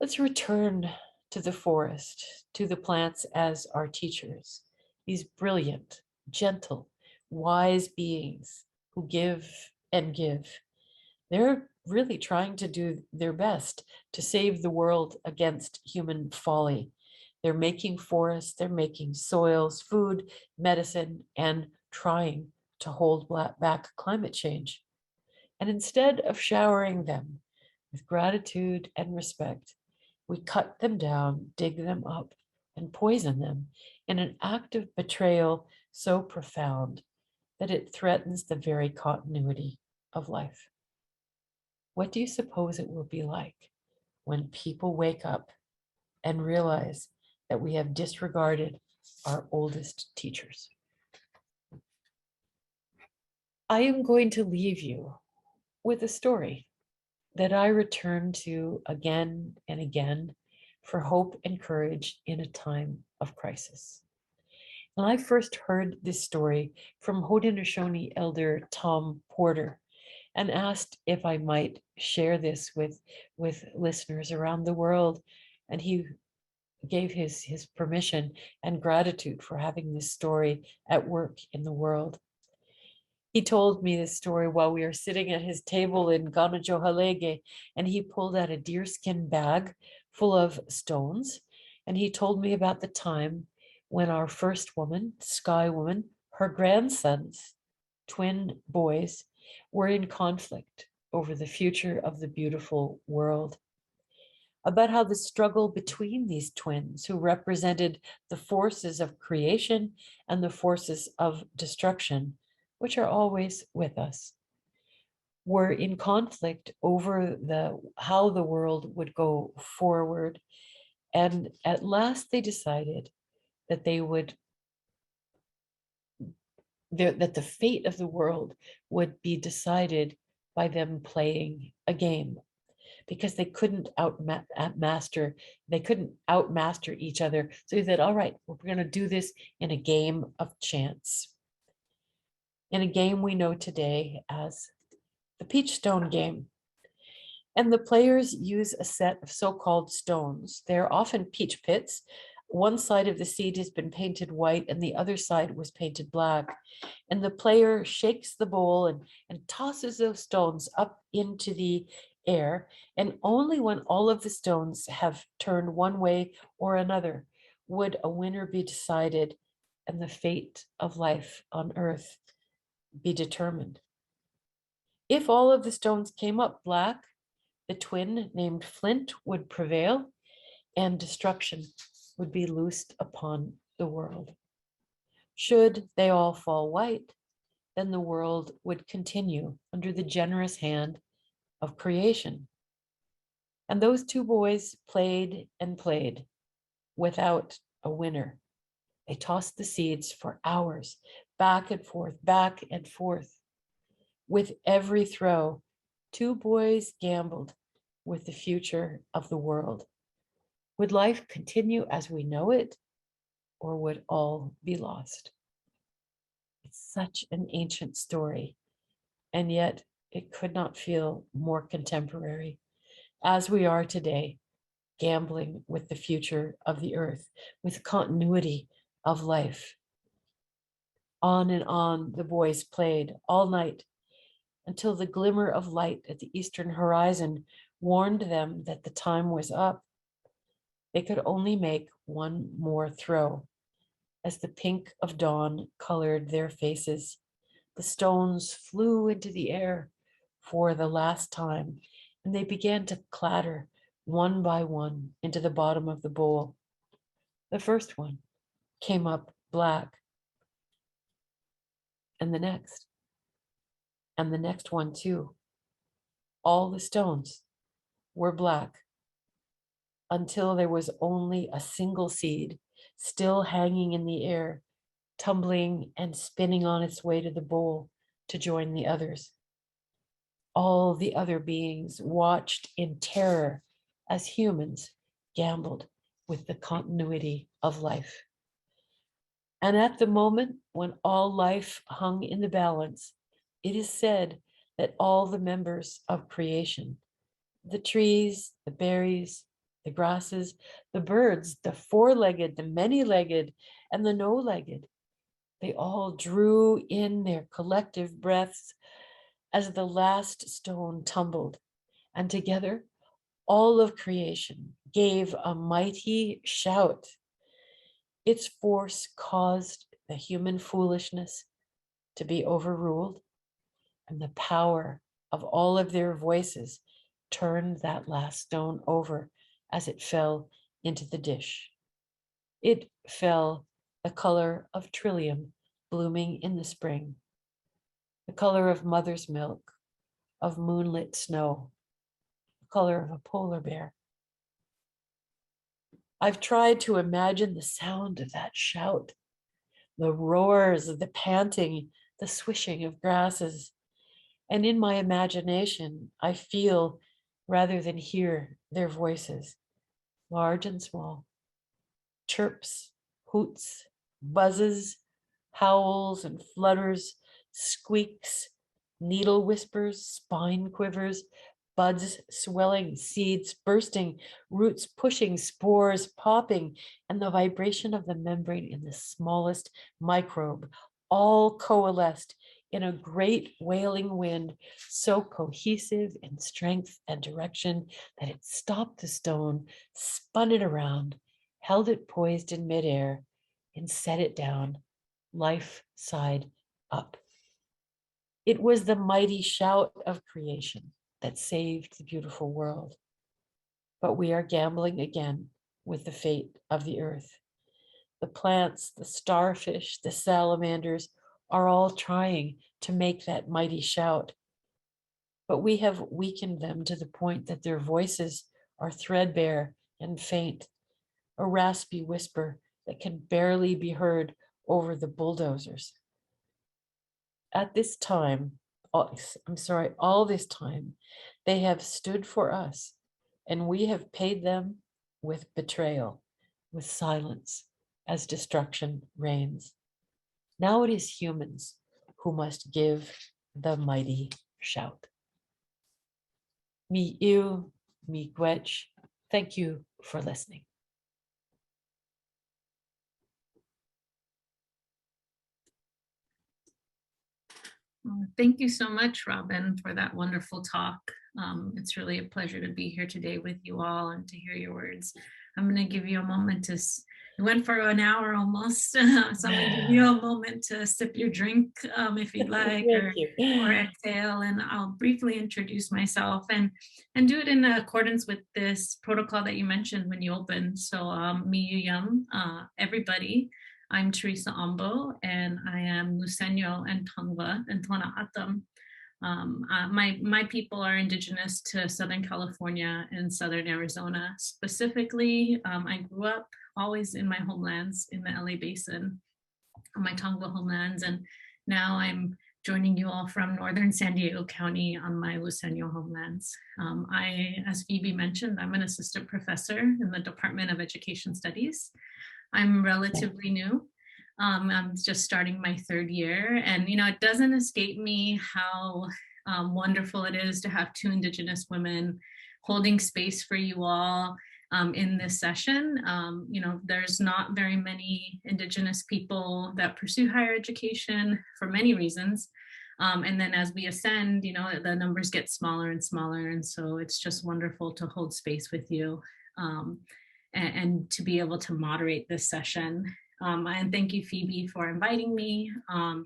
Let's return to the forest, to the plants as our teachers, these brilliant, gentle, wise beings who give and give. They're really trying to do their best to save the world against human folly. They're making forests, they're making soils, food, medicine, and trying to hold back climate change. And instead of showering them with gratitude and respect, we cut them down, dig them up, and poison them in an act of betrayal so profound that it threatens the very continuity of life. What do you suppose it will be like when people wake up and realize that we have disregarded our oldest teachers? I am going to leave you with a story that I return to again and again for hope and courage in a time of crisis. And I first heard this story from Haudenosaunee elder Tom Porter and asked if I might share this with listeners around the world. And he gave his permission and gratitude for having this story at work in the world. He told me this story while we were sitting at his table in Ganajohalege, and he pulled out a deerskin bag full of stones. And he told me about the time when our first woman, Sky Woman, her grandsons, twin boys, were in conflict over the future of the beautiful world. About how the struggle between these twins, who represented the forces of creation and the forces of destruction, which are always with us, were in conflict over how the world would go forward. And at last they decided that that the fate of the world would be decided by them playing a game, because they couldn't outmaster each other. So he said, all right, we're going to do this in a game of chance. In a game we know today as the peach stone game. And the players use a set of so-called stones. They're often peach pits. One side of the seed has been painted white and the other side was painted black. And the player shakes the bowl and tosses those stones up into the air. And only when all of the stones have turned one way or another would a winner be decided and the fate of life on earth be determined. If all of the stones came up black, the twin named Flint would prevail and destruction would be loosed upon the world. Should they all fall white, then the world would continue under the generous hand of creation. And those two boys played and played without a winner. They tossed the seeds for hours, back and forth, back and forth. With every throw, two boys gambled with the future of the world. Would life continue as we know it, or would all be lost? It's such an ancient story, and yet it could not feel more contemporary as we are today, gambling with the future of the earth, with continuity of life. On and on the boys played all night until the glimmer of light at the eastern horizon warned them that the time was up. They could only make one more throw. As the pink of dawn colored their faces, the stones flew into the air for the last time, and they began to clatter one by one into the bottom of the bowl. The first one came up black, and the next one too. All the stones were black until there was only a single seed still hanging in the air, tumbling and spinning on its way to the bowl to join the others. All the other beings watched in terror as humans gambled with the continuity of life. And at the moment when all life hung in the balance, it is said that all the members of creation, the trees, the berries, the grasses, the birds, the four-legged, the many-legged, and the no-legged, they all drew in their collective breaths as the last stone tumbled, and together all of creation gave a mighty shout. Its force caused the human foolishness to be overruled, and the power of all of their voices turned that last stone over as it fell into the dish. It fell the color of trillium blooming in the spring, the color of mother's milk, of moonlit snow, the color of a polar bear. I've tried to imagine the sound of that shout, the roars, the panting, the swishing of grasses. And in my imagination, I feel rather than hear their voices, large and small, chirps, hoots, buzzes, howls and flutters, squeaks, needle whispers, spine quivers, buds swelling, seeds bursting, roots pushing, spores popping, and the vibration of the membrane in the smallest microbe, all coalesced in a great wailing wind, so cohesive in strength and direction that it stopped the stone, spun it around, held it poised in midair, and set it down, life side up. It was the mighty shout of creation that saved the beautiful world. But we are gambling again with the fate of the earth. The plants, the starfish, the salamanders are all trying to make that mighty shout. But we have weakened them to the point that their voices are threadbare and faint, a raspy whisper that can barely be heard over the bulldozers. At this time, all this time, they have stood for us, and we have paid them with betrayal, with silence, as destruction reigns. Now it is humans who must give the mighty shout. Mi iu, mi gwech. Thank you for listening. Thank you so much, Robin, for that wonderful talk. It's really a pleasure to be here today with you all and to hear your words. I'm going to give you a moment to, we went for an hour almost, so I'm going to give you a moment to sip your drink if you'd like, or exhale, and I'll briefly introduce myself and do it in accordance with this protocol that you mentioned when you opened. So mi yu yum, everybody. I'm Theresa Ambo, and I am Luseño and Tongva and Tona Atam. My people are indigenous to Southern California and Southern Arizona. Specifically, I grew up always in my homelands in the LA Basin, my Tongva homelands, and now I'm joining you all from Northern San Diego County on my Luseño homelands. As Phoebe mentioned, I'm an assistant professor in the Department of Education Studies. I'm relatively new. I'm just starting my third year, and it doesn't escape me how wonderful it is to have two Indigenous women holding space for you all in this session. There's not very many Indigenous people that pursue higher education for many reasons. And then as we ascend, the numbers get smaller and smaller. And so it's just wonderful to hold space with you. And to be able to moderate this session. And thank you, Phoebe, for inviting me. You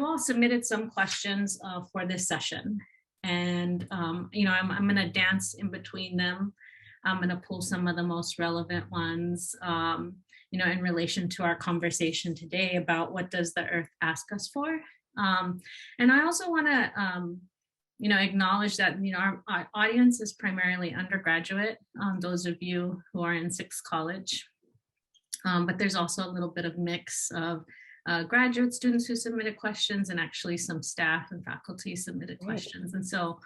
all submitted some questions for this session. And, I'm going to dance in between them. I'm going to pull some of the most relevant ones, in relation to our conversation today about what does the earth ask us for. And I also want to acknowledge that, our audience is primarily undergraduate, those of you who are in Sixth College. But there's also a little bit of mix of graduate students who submitted questions and actually some staff and faculty submitted questions. And so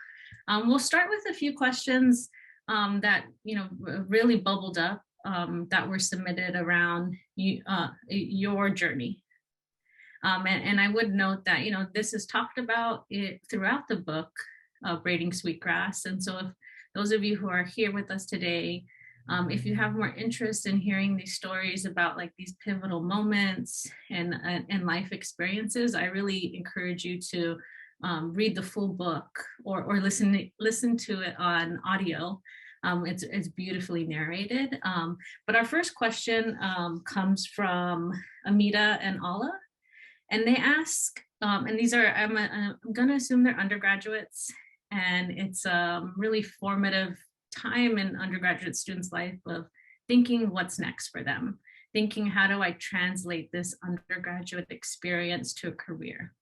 we'll start with a few questions that, really bubbled up that were submitted around your journey. And I would note that, this is talked about throughout the book, Braiding Sweetgrass. And so if those of you who are here with us today, if you have more interest in hearing these stories about like these pivotal moments and life experiences, I really encourage you to read the full book or listen to it on audio. It's beautifully narrated. But our first question comes from Amita and Ala. And they ask, and these are, I'm going to assume they're undergraduates, and it's a really formative time in undergraduate students' life of thinking what's next for them, thinking how do I translate this undergraduate experience to a career.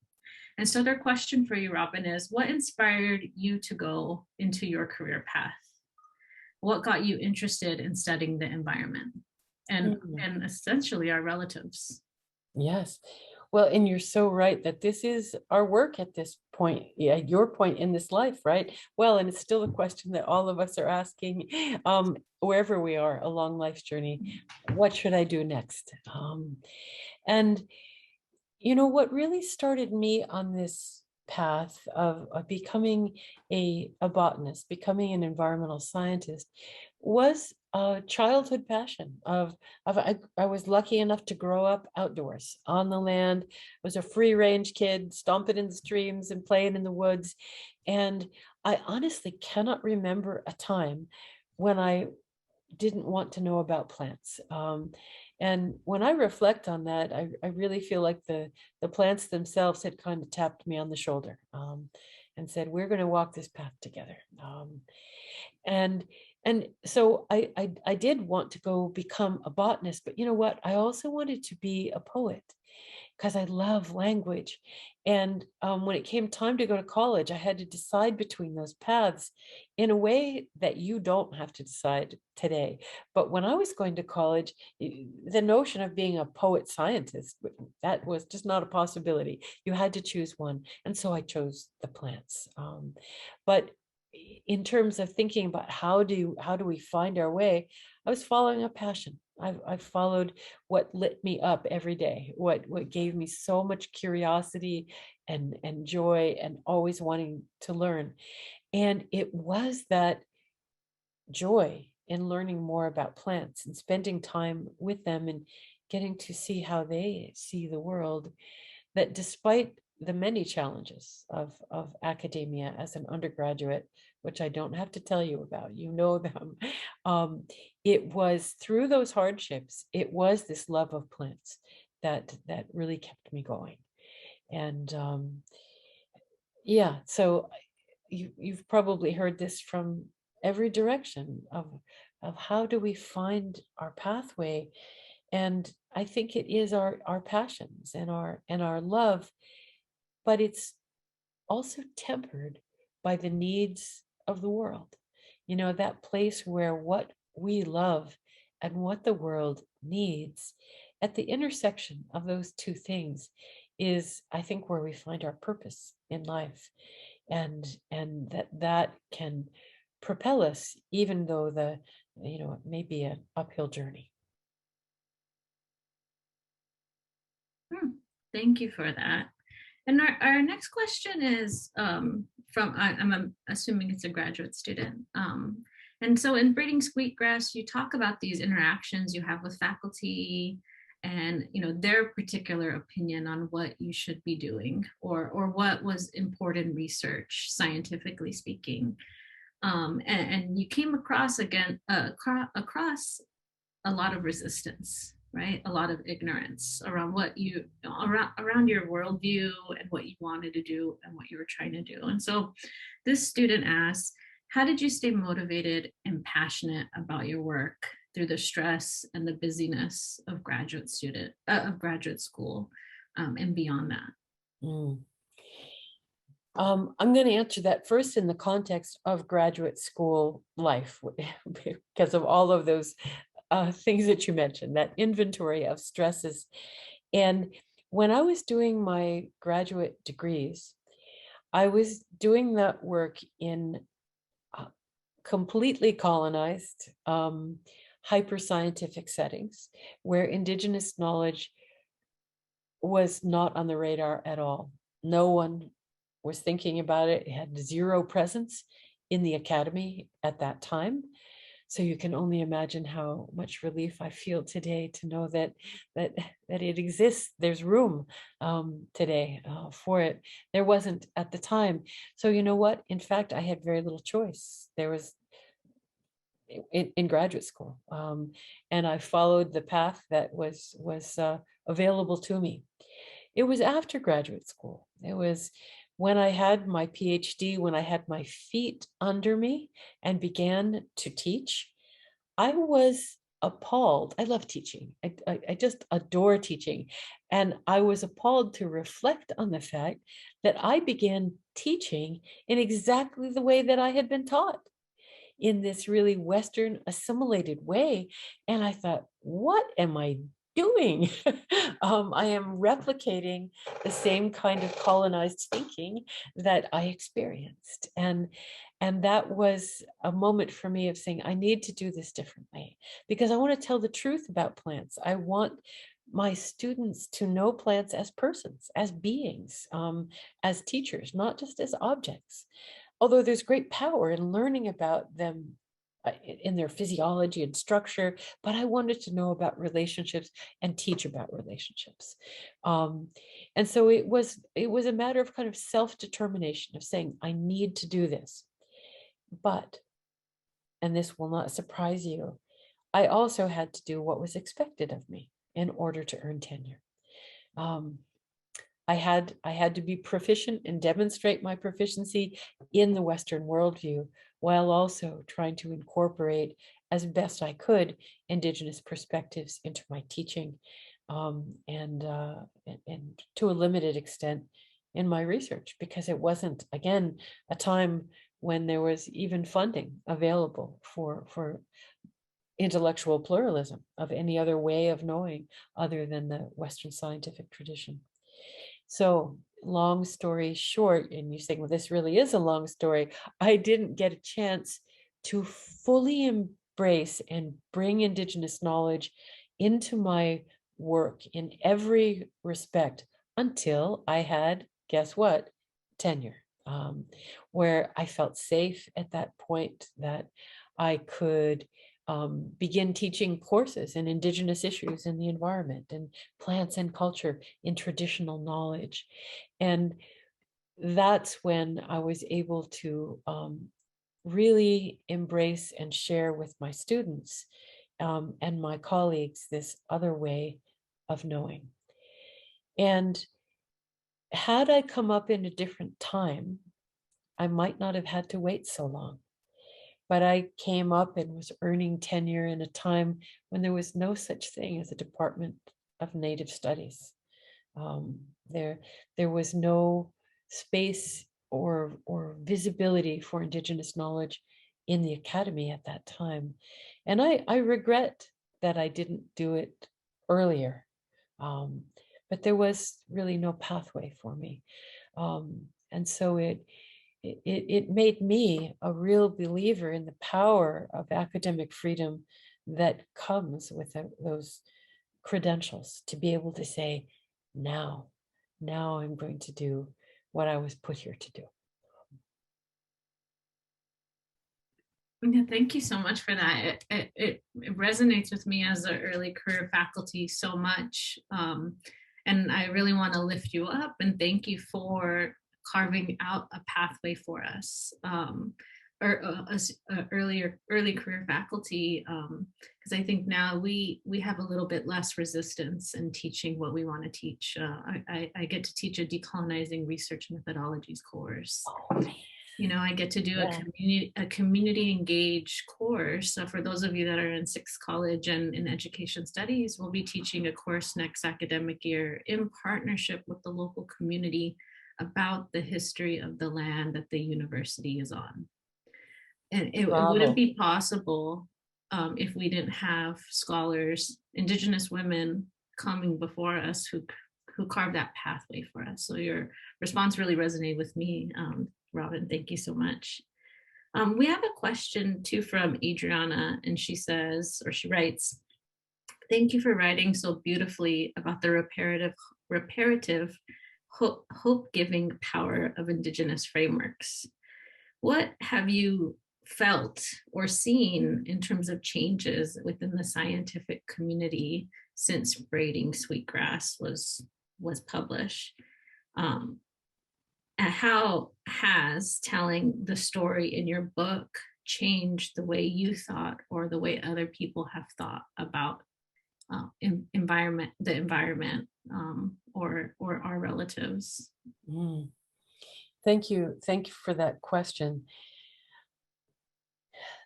And so their question for you, Robin, is what inspired you to go into your career path? What got you interested in studying the environment and essentially our relatives? Yes. Well, and you're so right that this is our work at this point, your point in this life, right? Well, and it's still a question that all of us are asking wherever we are along life's journey. What should I do next? And what really started me on this path of becoming a botanist, becoming an environmental scientist, was a childhood passion I was lucky enough to grow up outdoors on the land. I was a free range kid, stomping in the streams and playing in the woods. And I honestly cannot remember a time when I didn't want to know about plants. And when I reflect on that, I really feel like the plants themselves had kind of tapped me on the shoulder and said, we're going to walk this path together. And so I did want to go become a botanist, but you know what? I also wanted to be a poet. because I love language. And when it came time to go to college, I had to decide between those paths in a way that you don't have to decide today. But when I was going to college, the notion of being a poet scientist, that was just not a possibility. You had to choose one. And so I chose the plants. But in terms of thinking about how do we find our way, I was following a passion. I've followed what lit me up every day, what gave me so much curiosity and joy and always wanting to learn. And it was that joy in learning more about plants and spending time with them and getting to see how they see the world, that despite the many challenges of academia as an undergraduate, which I don't have to tell you about, you know them, it was through those hardships, it was this love of plants that really kept me going. And yeah, so you've probably heard this from every direction of how do we find our pathway. And I think it is our passions and our love, but it's also tempered by the needs of the world. You know, that place where what we love and what the world needs, at the intersection of those two things, is, I think, where we find our purpose in life. And that can propel us, even though it may be an uphill journey. Thank you for that. And our next question is from, I'm assuming it's a graduate student. And so in Braiding Sweetgrass, you talk about these interactions you have with faculty and, their particular opinion on what you should be doing or what was important research, scientifically speaking. And you came across across a lot of resistance, right? A lot of ignorance around around your worldview and what you wanted to do and what you were trying to do. And so this student asks, how did you stay motivated and passionate about your work through the stress and the busyness of graduate school and beyond that? I'm going to answer that first in the context of graduate school life, because of all of those things that you mentioned, that inventory of stresses. And when I was doing my graduate degrees, I was doing that work in completely colonized, hyper-scientific settings where Indigenous knowledge was not on the radar at all. No one was thinking about it. It had zero presence in the academy at that time. So you can only imagine how much relief I feel today to know that it exists. There's room today for it. There wasn't at the time. So you know what? In fact, I had very little choice. There was in graduate school, and I followed the path that was available to me. It was after graduate school. It was when I had my PhD, when I had my feet under me and began to teach. I was appalled. I love teaching. I just adore teaching. And I was appalled to reflect on the fact that I began teaching in exactly the way that I had been taught, in this really Western assimilated way. And I thought, what am I doing? I am replicating the same kind of colonized thinking that I experienced. And that was a moment for me of saying, I need to do this differently because I want to tell the truth about plants. I want my students to know plants as persons, as beings, as teachers, not just as objects. Although there's great power in learning about them in their physiology and structure, but I wanted to know about relationships and teach about relationships. And so it was a matter of kind of self-determination of saying, I need to do this. But, and this will not surprise you, I also had to do what was expected of me in order to earn tenure. I had to be proficient and demonstrate my proficiency in the Western worldview, while also trying to incorporate as best I could Indigenous perspectives into my teaching, and to a limited extent in my research, because it wasn't, again, a time when there was even funding available for intellectual pluralism of any other way of knowing other than the Western scientific tradition. So long story short, and you say, well, this really is a long story. I didn't get a chance to fully embrace and bring Indigenous knowledge into my work in every respect until I had, guess what, tenure, where I felt safe at that point that I could begin teaching courses in Indigenous issues in the environment and plants and culture in traditional knowledge. And that's when I was able to really embrace and share with my students and my colleagues this other way of knowing. And had I come up in a different time, I might not have had to wait so long. But I came up and was earning tenure in a time when there was no such thing as a Department of Native Studies. There was no space or visibility for Indigenous knowledge in the academy at that time. And I regret that I didn't do it earlier. But there was really no pathway for me. And so it made me a real believer in the power of academic freedom that comes with those credentials, to be able to say, now I'm going to do what I was put here to do. Yeah, thank you so much for that. It resonates with me as an early career faculty so much. And I really want to lift you up and thank you for carving out a pathway for us, or as early career faculty, because I think now we have a little bit less resistance in teaching what we want to teach. I get to teach a decolonizing research methodologies course. You know, I get to do a community engaged course. So for those of you that are in Sixth College and in education studies, we'll be teaching a course next academic year in partnership with the local community about the history of the land that the university is on. And it wouldn't be possible if we didn't have scholars, Indigenous women coming before us who carved that pathway for us. So your response really resonated with me, Robin. Thank you so much. We have a question too from Adriana, and she says, or she writes, thank you for writing so beautifully about the reparative hope-giving power of Indigenous frameworks. What have you felt or seen in terms of changes within the scientific community since Braiding Sweetgrass was published? And how has telling the story in your book changed the way you thought or the way other people have thought about the environment, or our relatives? Thank you for that question.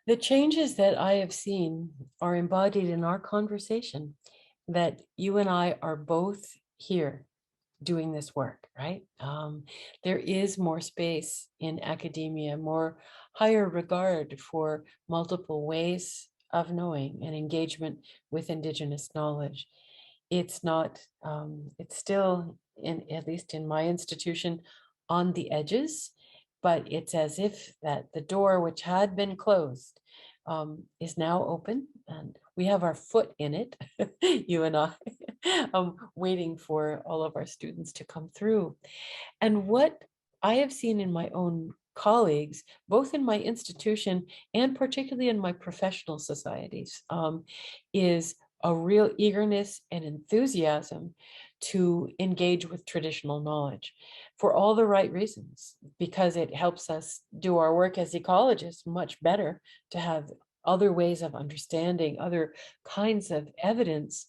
The changes that I have seen are embodied in our conversation, that you and I are both here doing this work, right? There is more space in academia, more higher regard for multiple ways of knowing and engagement with Indigenous knowledge. It's not, it's still, at least in my institution, on the edges, but it's as if that the door which had been closed is now open, and we have our foot in it, you and I, waiting for all of our students to come through. And what I have seen in my own colleagues, both in my institution and particularly in my professional societies, is a real eagerness and enthusiasm to engage with traditional knowledge for all the right reasons, because it helps us do our work as ecologists much better, to have other ways of understanding, other kinds of evidence.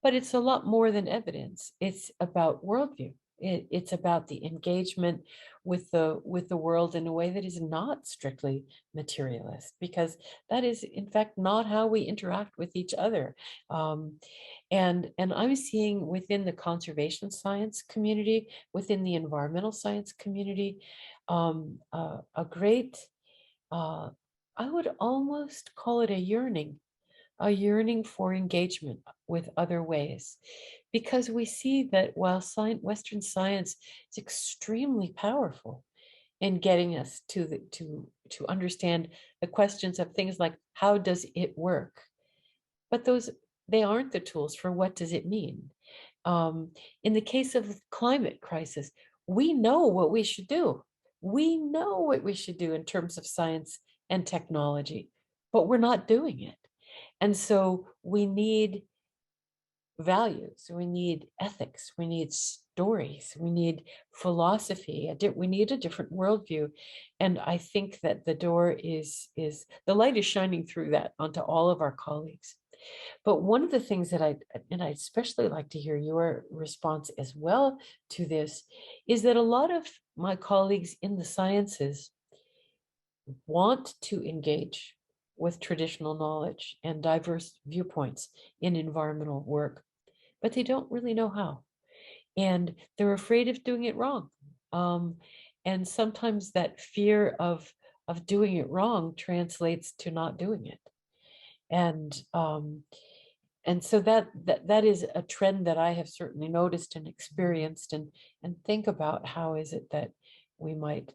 But it's a lot more than evidence. It's about worldview. It's about the engagement with the world in a way that is not strictly materialist, because that is in fact not how we interact with each other. And I'm seeing within the conservation science community, within the environmental science community, a great, I would almost call it a yearning for engagement with other ways, because we see that while Western science is extremely powerful in getting us to understand the questions of things like how does it work, but they aren't the tools for what does it mean. In the case of climate crisis, we know what we should do. We know what we should do in terms of science and technology, but we're not doing it. And so we need values, we need ethics, we need stories, we need philosophy, we need a different worldview. And I think that the door is the light is shining through that onto all of our colleagues. But one of the things that I'd especially like to hear your response as well to this is that a lot of my colleagues in the sciences want to engage with traditional knowledge and diverse viewpoints in environmental work, but they don't really know how. And they're afraid of doing it wrong. And sometimes that fear of doing it wrong translates to not doing it. And so that is a trend that I have certainly noticed and experienced, and think about how is it that we might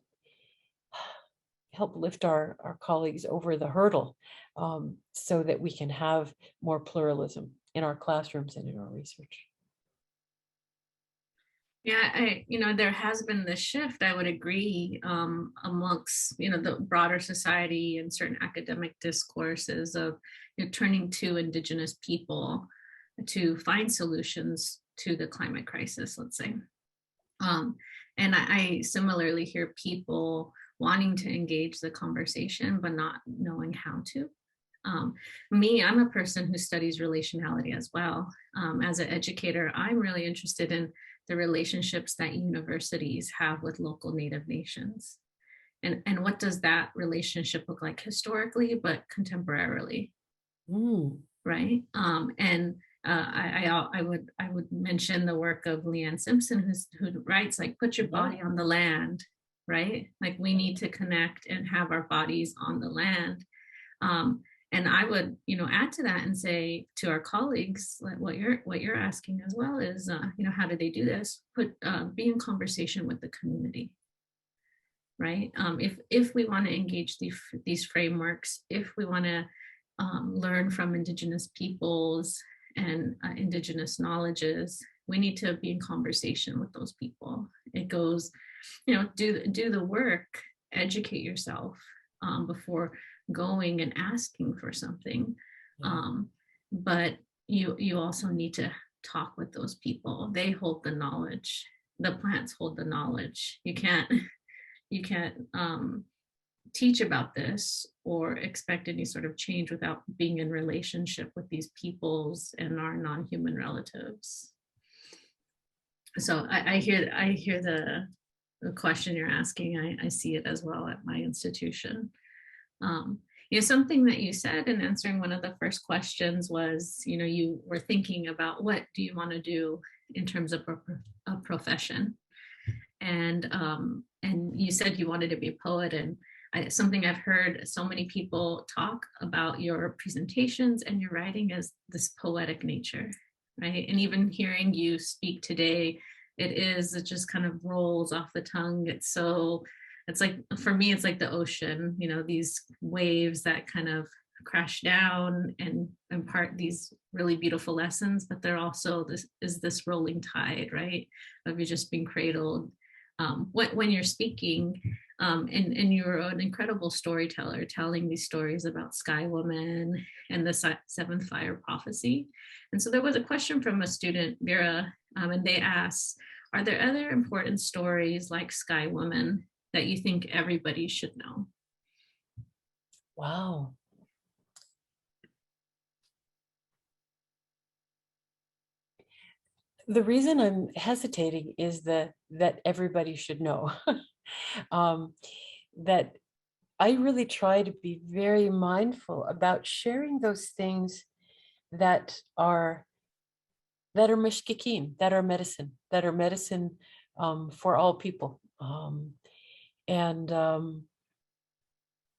help lift our colleagues over the hurdle, so that we can have more pluralism in our classrooms and in our research. Yeah, there has been this shift, I would agree, amongst, the broader society and certain academic discourses of turning to Indigenous people to find solutions to the climate crisis, let's say. And I similarly hear people wanting to engage the conversation, but not knowing how to. I'm a person who studies relationality as well. As an educator, I'm really interested in the relationships that universities have with local Native nations. And what does that relationship look like historically, but contemporarily? Right? I would mention the work of Leanne Simpson, who writes like, put your body on the land, right? Like we need to connect and have our bodies on the land. And I would, add to that and say to our colleagues, like what you're asking as well is, how do they do this? Be in conversation with the community, right? If we want to engage these frameworks, if we want to learn from Indigenous peoples and Indigenous knowledges, we need to be in conversation with those people. It goes, do the work, educate yourself before going and asking for something. But you also need to talk with those people. They hold the knowledge. The plants hold the knowledge. You can't teach about this or expect any sort of change without being in relationship with these peoples and our non-human relatives. So I hear the question you're asking. I see it as well at my institution. Something that you said in answering one of the first questions was, you were thinking about what do you want to do in terms of a profession, and you said you wanted to be a poet, and something I've heard so many people talk about your presentations and your writing is this poetic nature, right? And even hearing you speak today, it just kind of rolls off the tongue. It's like, for me, it's like the ocean, these waves that kind of crash down and impart these really beautiful lessons, but they're also this rolling tide, right? Of you just being cradled. When you're speaking, and you're an incredible storyteller, telling these stories about Sky Woman and the Seventh Fire Prophecy. And so there was a question from a student, Vera, and they asked, are there other important stories like Sky Woman that you think everybody should know? Wow. The reason I'm hesitating is that everybody should know. That I really try to be very mindful about sharing those things that are that are mishkikin, that are medicine for all people. And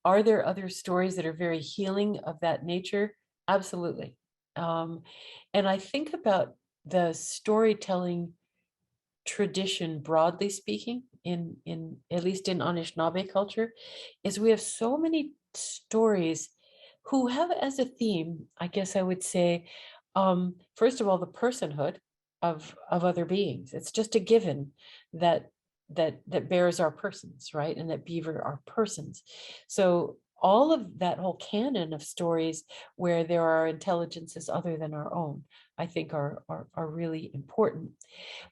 are there other stories that are very healing of that nature? Absolutely. And I think about the storytelling tradition, broadly speaking, in at least in Anishinaabe culture, is we have so many stories who have as a theme, I guess I would say, first of all, the personhood of other beings. It's just a given that bears are persons, right? And that beaver are persons. So all of that whole canon of stories where there are intelligences other than our own, I think are really important.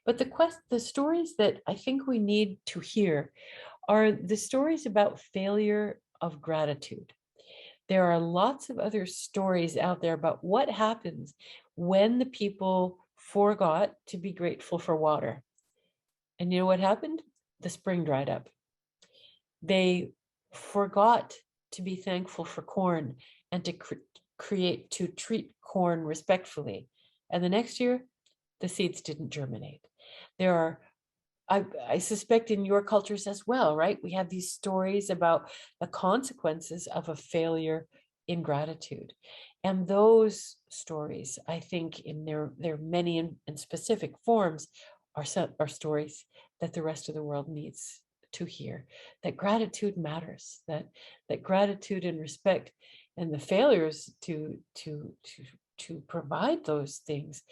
But the stories that I think we need to hear are the stories about failure of gratitude. There are lots of other stories out there about what happens when the people forgot to be grateful for water. And you know what happened? The spring dried up. They forgot to be thankful for corn and to treat corn respectfully. And the next year, the seeds didn't germinate. There are, I suspect in your cultures as well, right? We have these stories about the consequences of a failure in gratitude. And those stories, I think in their many and specific forms, are stories that the rest of the world needs to hear, that gratitude matters, that gratitude and respect and the failures to provide those things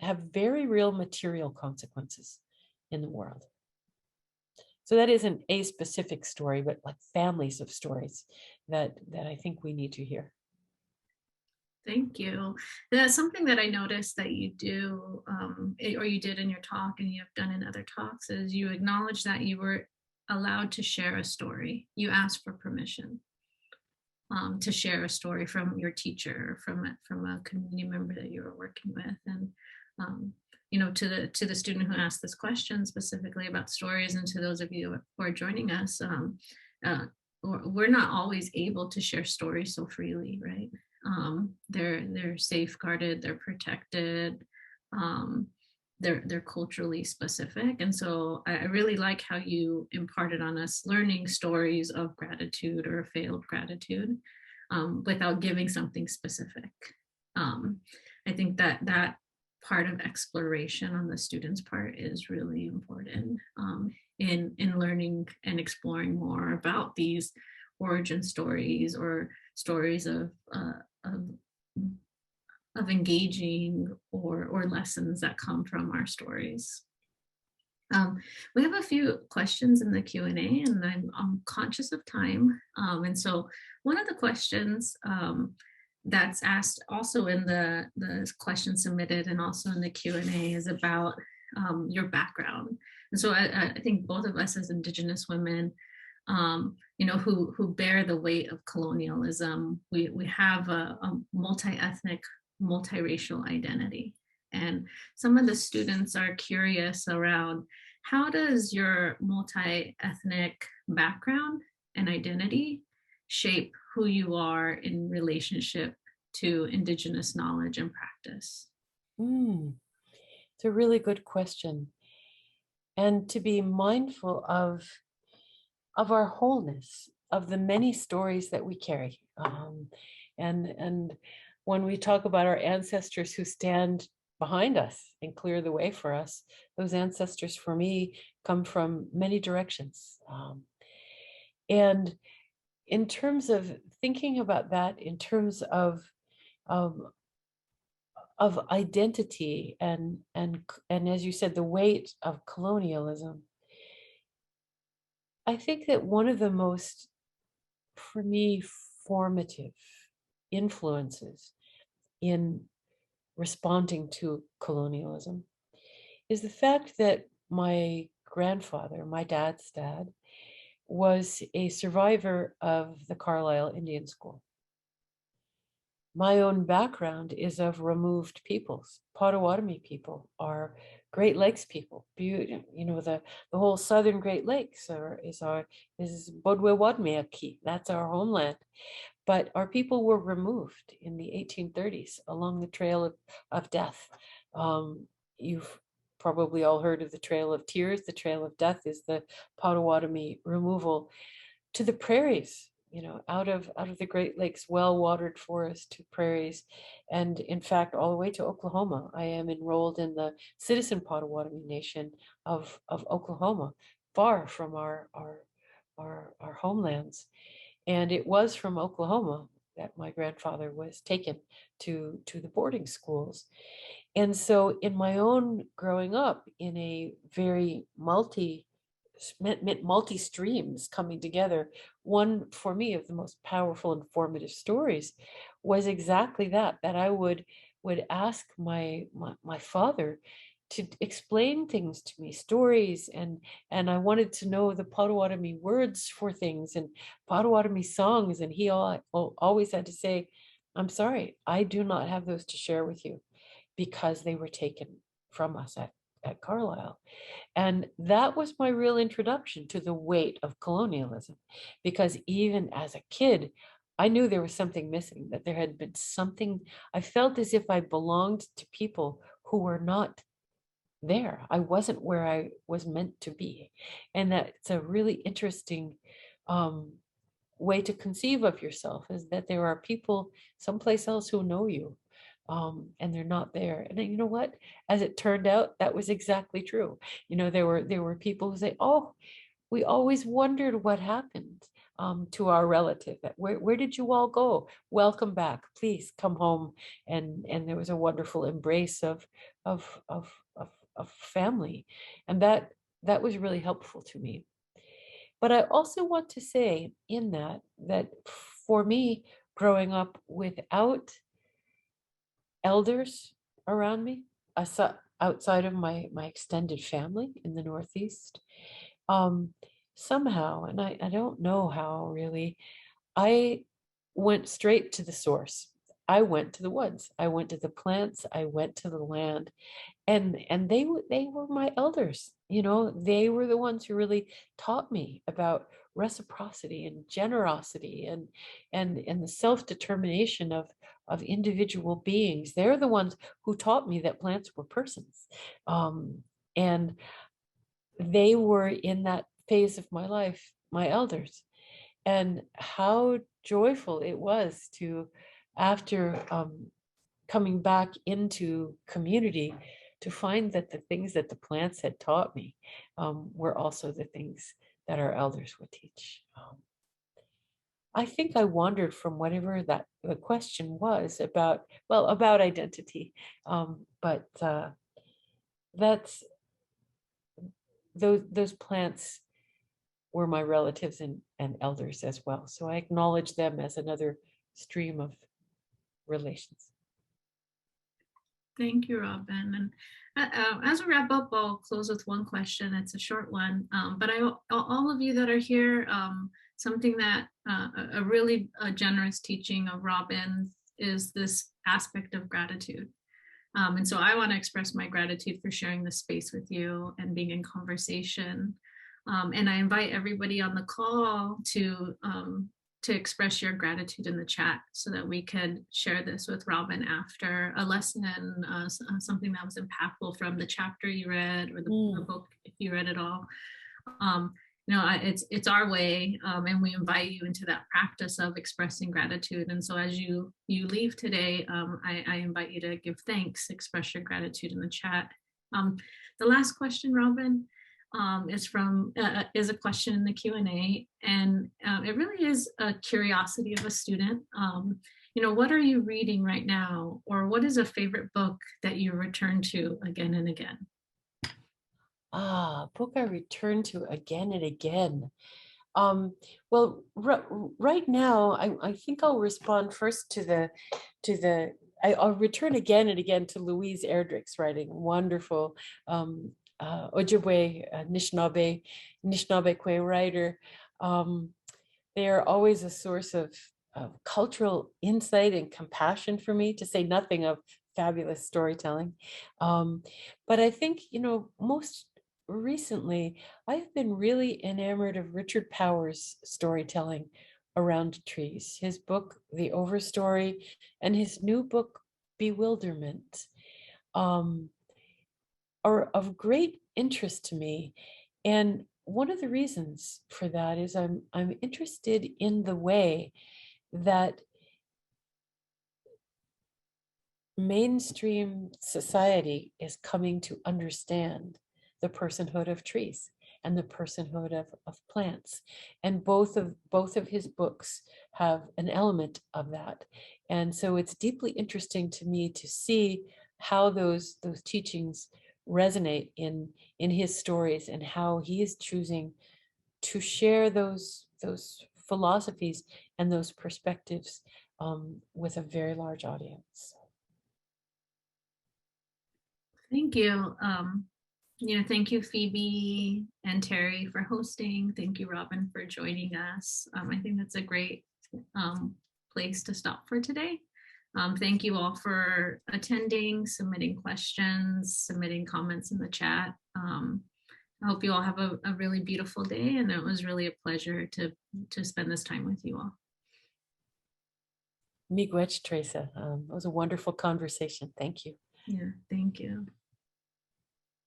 have very real material consequences in the world. So that isn't a specific story, but like families of stories that I think we need to hear. Thank you. That's something that I noticed that you do, or you did in your talk and you have done in other talks, is you acknowledge that you were allowed to share a story. You asked for permission to share a story from your teacher, from a community member that you were working with. And to the student who asked this question specifically about stories, and to those of you who are joining us, we're not always able to share stories so freely, right? They're safeguarded, they're protected, they're culturally specific. And so I really like how you imparted on us learning stories of gratitude or failed gratitude without giving something specific. I think that part of exploration on the student's part is really important in learning and exploring more about these origin stories or stories of engaging or lessons that come from our stories. We have a few questions in the Q&A, and I'm conscious of time. And so one of the questions that's asked also in the question submitted and also in the Q&A is about your background. And so I think both of us as Indigenous women, who bear the weight of colonialism, we have a multi-ethnic, multiracial identity. And some of the students are curious around, how does your multi-ethnic background and identity shape who you are in relationship to Indigenous knowledge and practice? It's a really good question. And to be mindful of our wholeness, of the many stories that we carry. And when we talk about our ancestors who stand behind us and clear the way for us, those ancestors for me come from many directions. And in terms of thinking about that, in terms of identity and as you said, the weight of colonialism, I think that one of the most, for me, formative influences in responding to colonialism is the fact that my grandfather, my dad's dad, was a survivor of the Carlisle Indian School. My own background is of removed peoples. Potawatomi people are Great Lakes people. The whole southern Great Lakes is Bodwe-Wadmiaki. That's our homeland. But our people were removed in the 1830s along the trail of death You've probably all heard of the Trail of Tears. The Trail of Death is the Potawatomi removal to the prairies, out of the Great Lakes, well-watered forest to prairies. And in fact, all the way to Oklahoma. I am enrolled in the Citizen Potawatomi Nation of Oklahoma, far from our homelands. And it was from Oklahoma that my grandfather was taken to the boarding schools. And so in my own growing up in a very multi-streams coming together, one for me of the most powerful and formative stories was exactly that I would ask my father to explain things to me, stories, and I wanted to know the Potawatomi words for things and Potawatomi songs, and he always had to say, "I'm sorry, I do not have those to share with you because they were taken from us at Carlisle." And that was my real introduction to the weight of colonialism, because even as a kid, I knew there was something missing, that there had been something. I felt as if I belonged to people who were not there. I wasn't where I was meant to be. And that's a really interesting way to conceive of yourself, is that there are people someplace else who know you, and they're not there. And then, you know what? As it turned out, that was exactly true. There were people who say, "Oh, we always wondered what happened to our relative. Where did you all go? Welcome back. Please come home." And there was a wonderful embrace of of of of family, and that was really helpful to me. But I also want to say in that for me, growing up without elders around me, outside of my extended family in the Northeast, um, somehow, and I don't know how really, I went straight to the source. I went to the woods. I went to the plants. I went to the land, and they were my elders. They were the ones who really taught me about reciprocity and generosity and the self-determination of individual beings. They're the ones who taught me that plants were persons, and they were in that phase of my life, my elders. And how joyful it was to, after coming back into community, to find that the things that the plants had taught me were also the things that our elders would teach. I think I wandered from whatever that the question was about, well, about identity, but that's those plants were my relatives and elders as well. So I acknowledge them as another stream of relations. Thank you, Robin. And as we wrap up, I'll close with one question. It's a short one, but all of you that are here, something that a really generous teaching of Robin is this aspect of gratitude. And so I want to express my gratitude for sharing this space with you and being in conversation. And I invite everybody on the call to express your gratitude in the chat so that we could share this with Robin after a lesson, something that was impactful from the chapter you read or the book, if you read it all. It's our way, and we invite you into that practice of expressing gratitude. And so as you leave today, I invite you to give thanks, express your gratitude in the chat. The last question, Robin, is a question in the Q&A, and it really is a curiosity of a student. What are you reading right now, or what is a favorite book that you return to again and again? Book I return to again and again. Well, right now, I think I'll respond first to the. I'll return again and again to Louise Erdrich's writing. Wonderful Ojibwe, Anishinaabe Kwe writer. They are always a source of cultural insight and compassion for me, to say nothing of fabulous storytelling. But I think, most recently, I've been really enamored of Richard Powers' storytelling around trees. His book, The Overstory, and his new book, Bewilderment. are of great interest to me. And one of the reasons for that is I'm interested in the way that mainstream society is coming to understand the personhood of trees and the personhood of plants. And both of his books have an element of that. And so it's deeply interesting to me to see how those teachings resonate in his stories, and how he is choosing to share those philosophies and those perspectives with a very large audience. Thank you. Thank you, Phoebe and Terry, for hosting. Thank you, Robin, for joining us. I think that's a great place to stop for today. Thank you all for attending, submitting questions, submitting comments in the chat. I hope you all have a really beautiful day, and it was really a pleasure to spend this time with you all. Miigwech, Theresa. It was a wonderful conversation. Thank you. Yeah, thank you.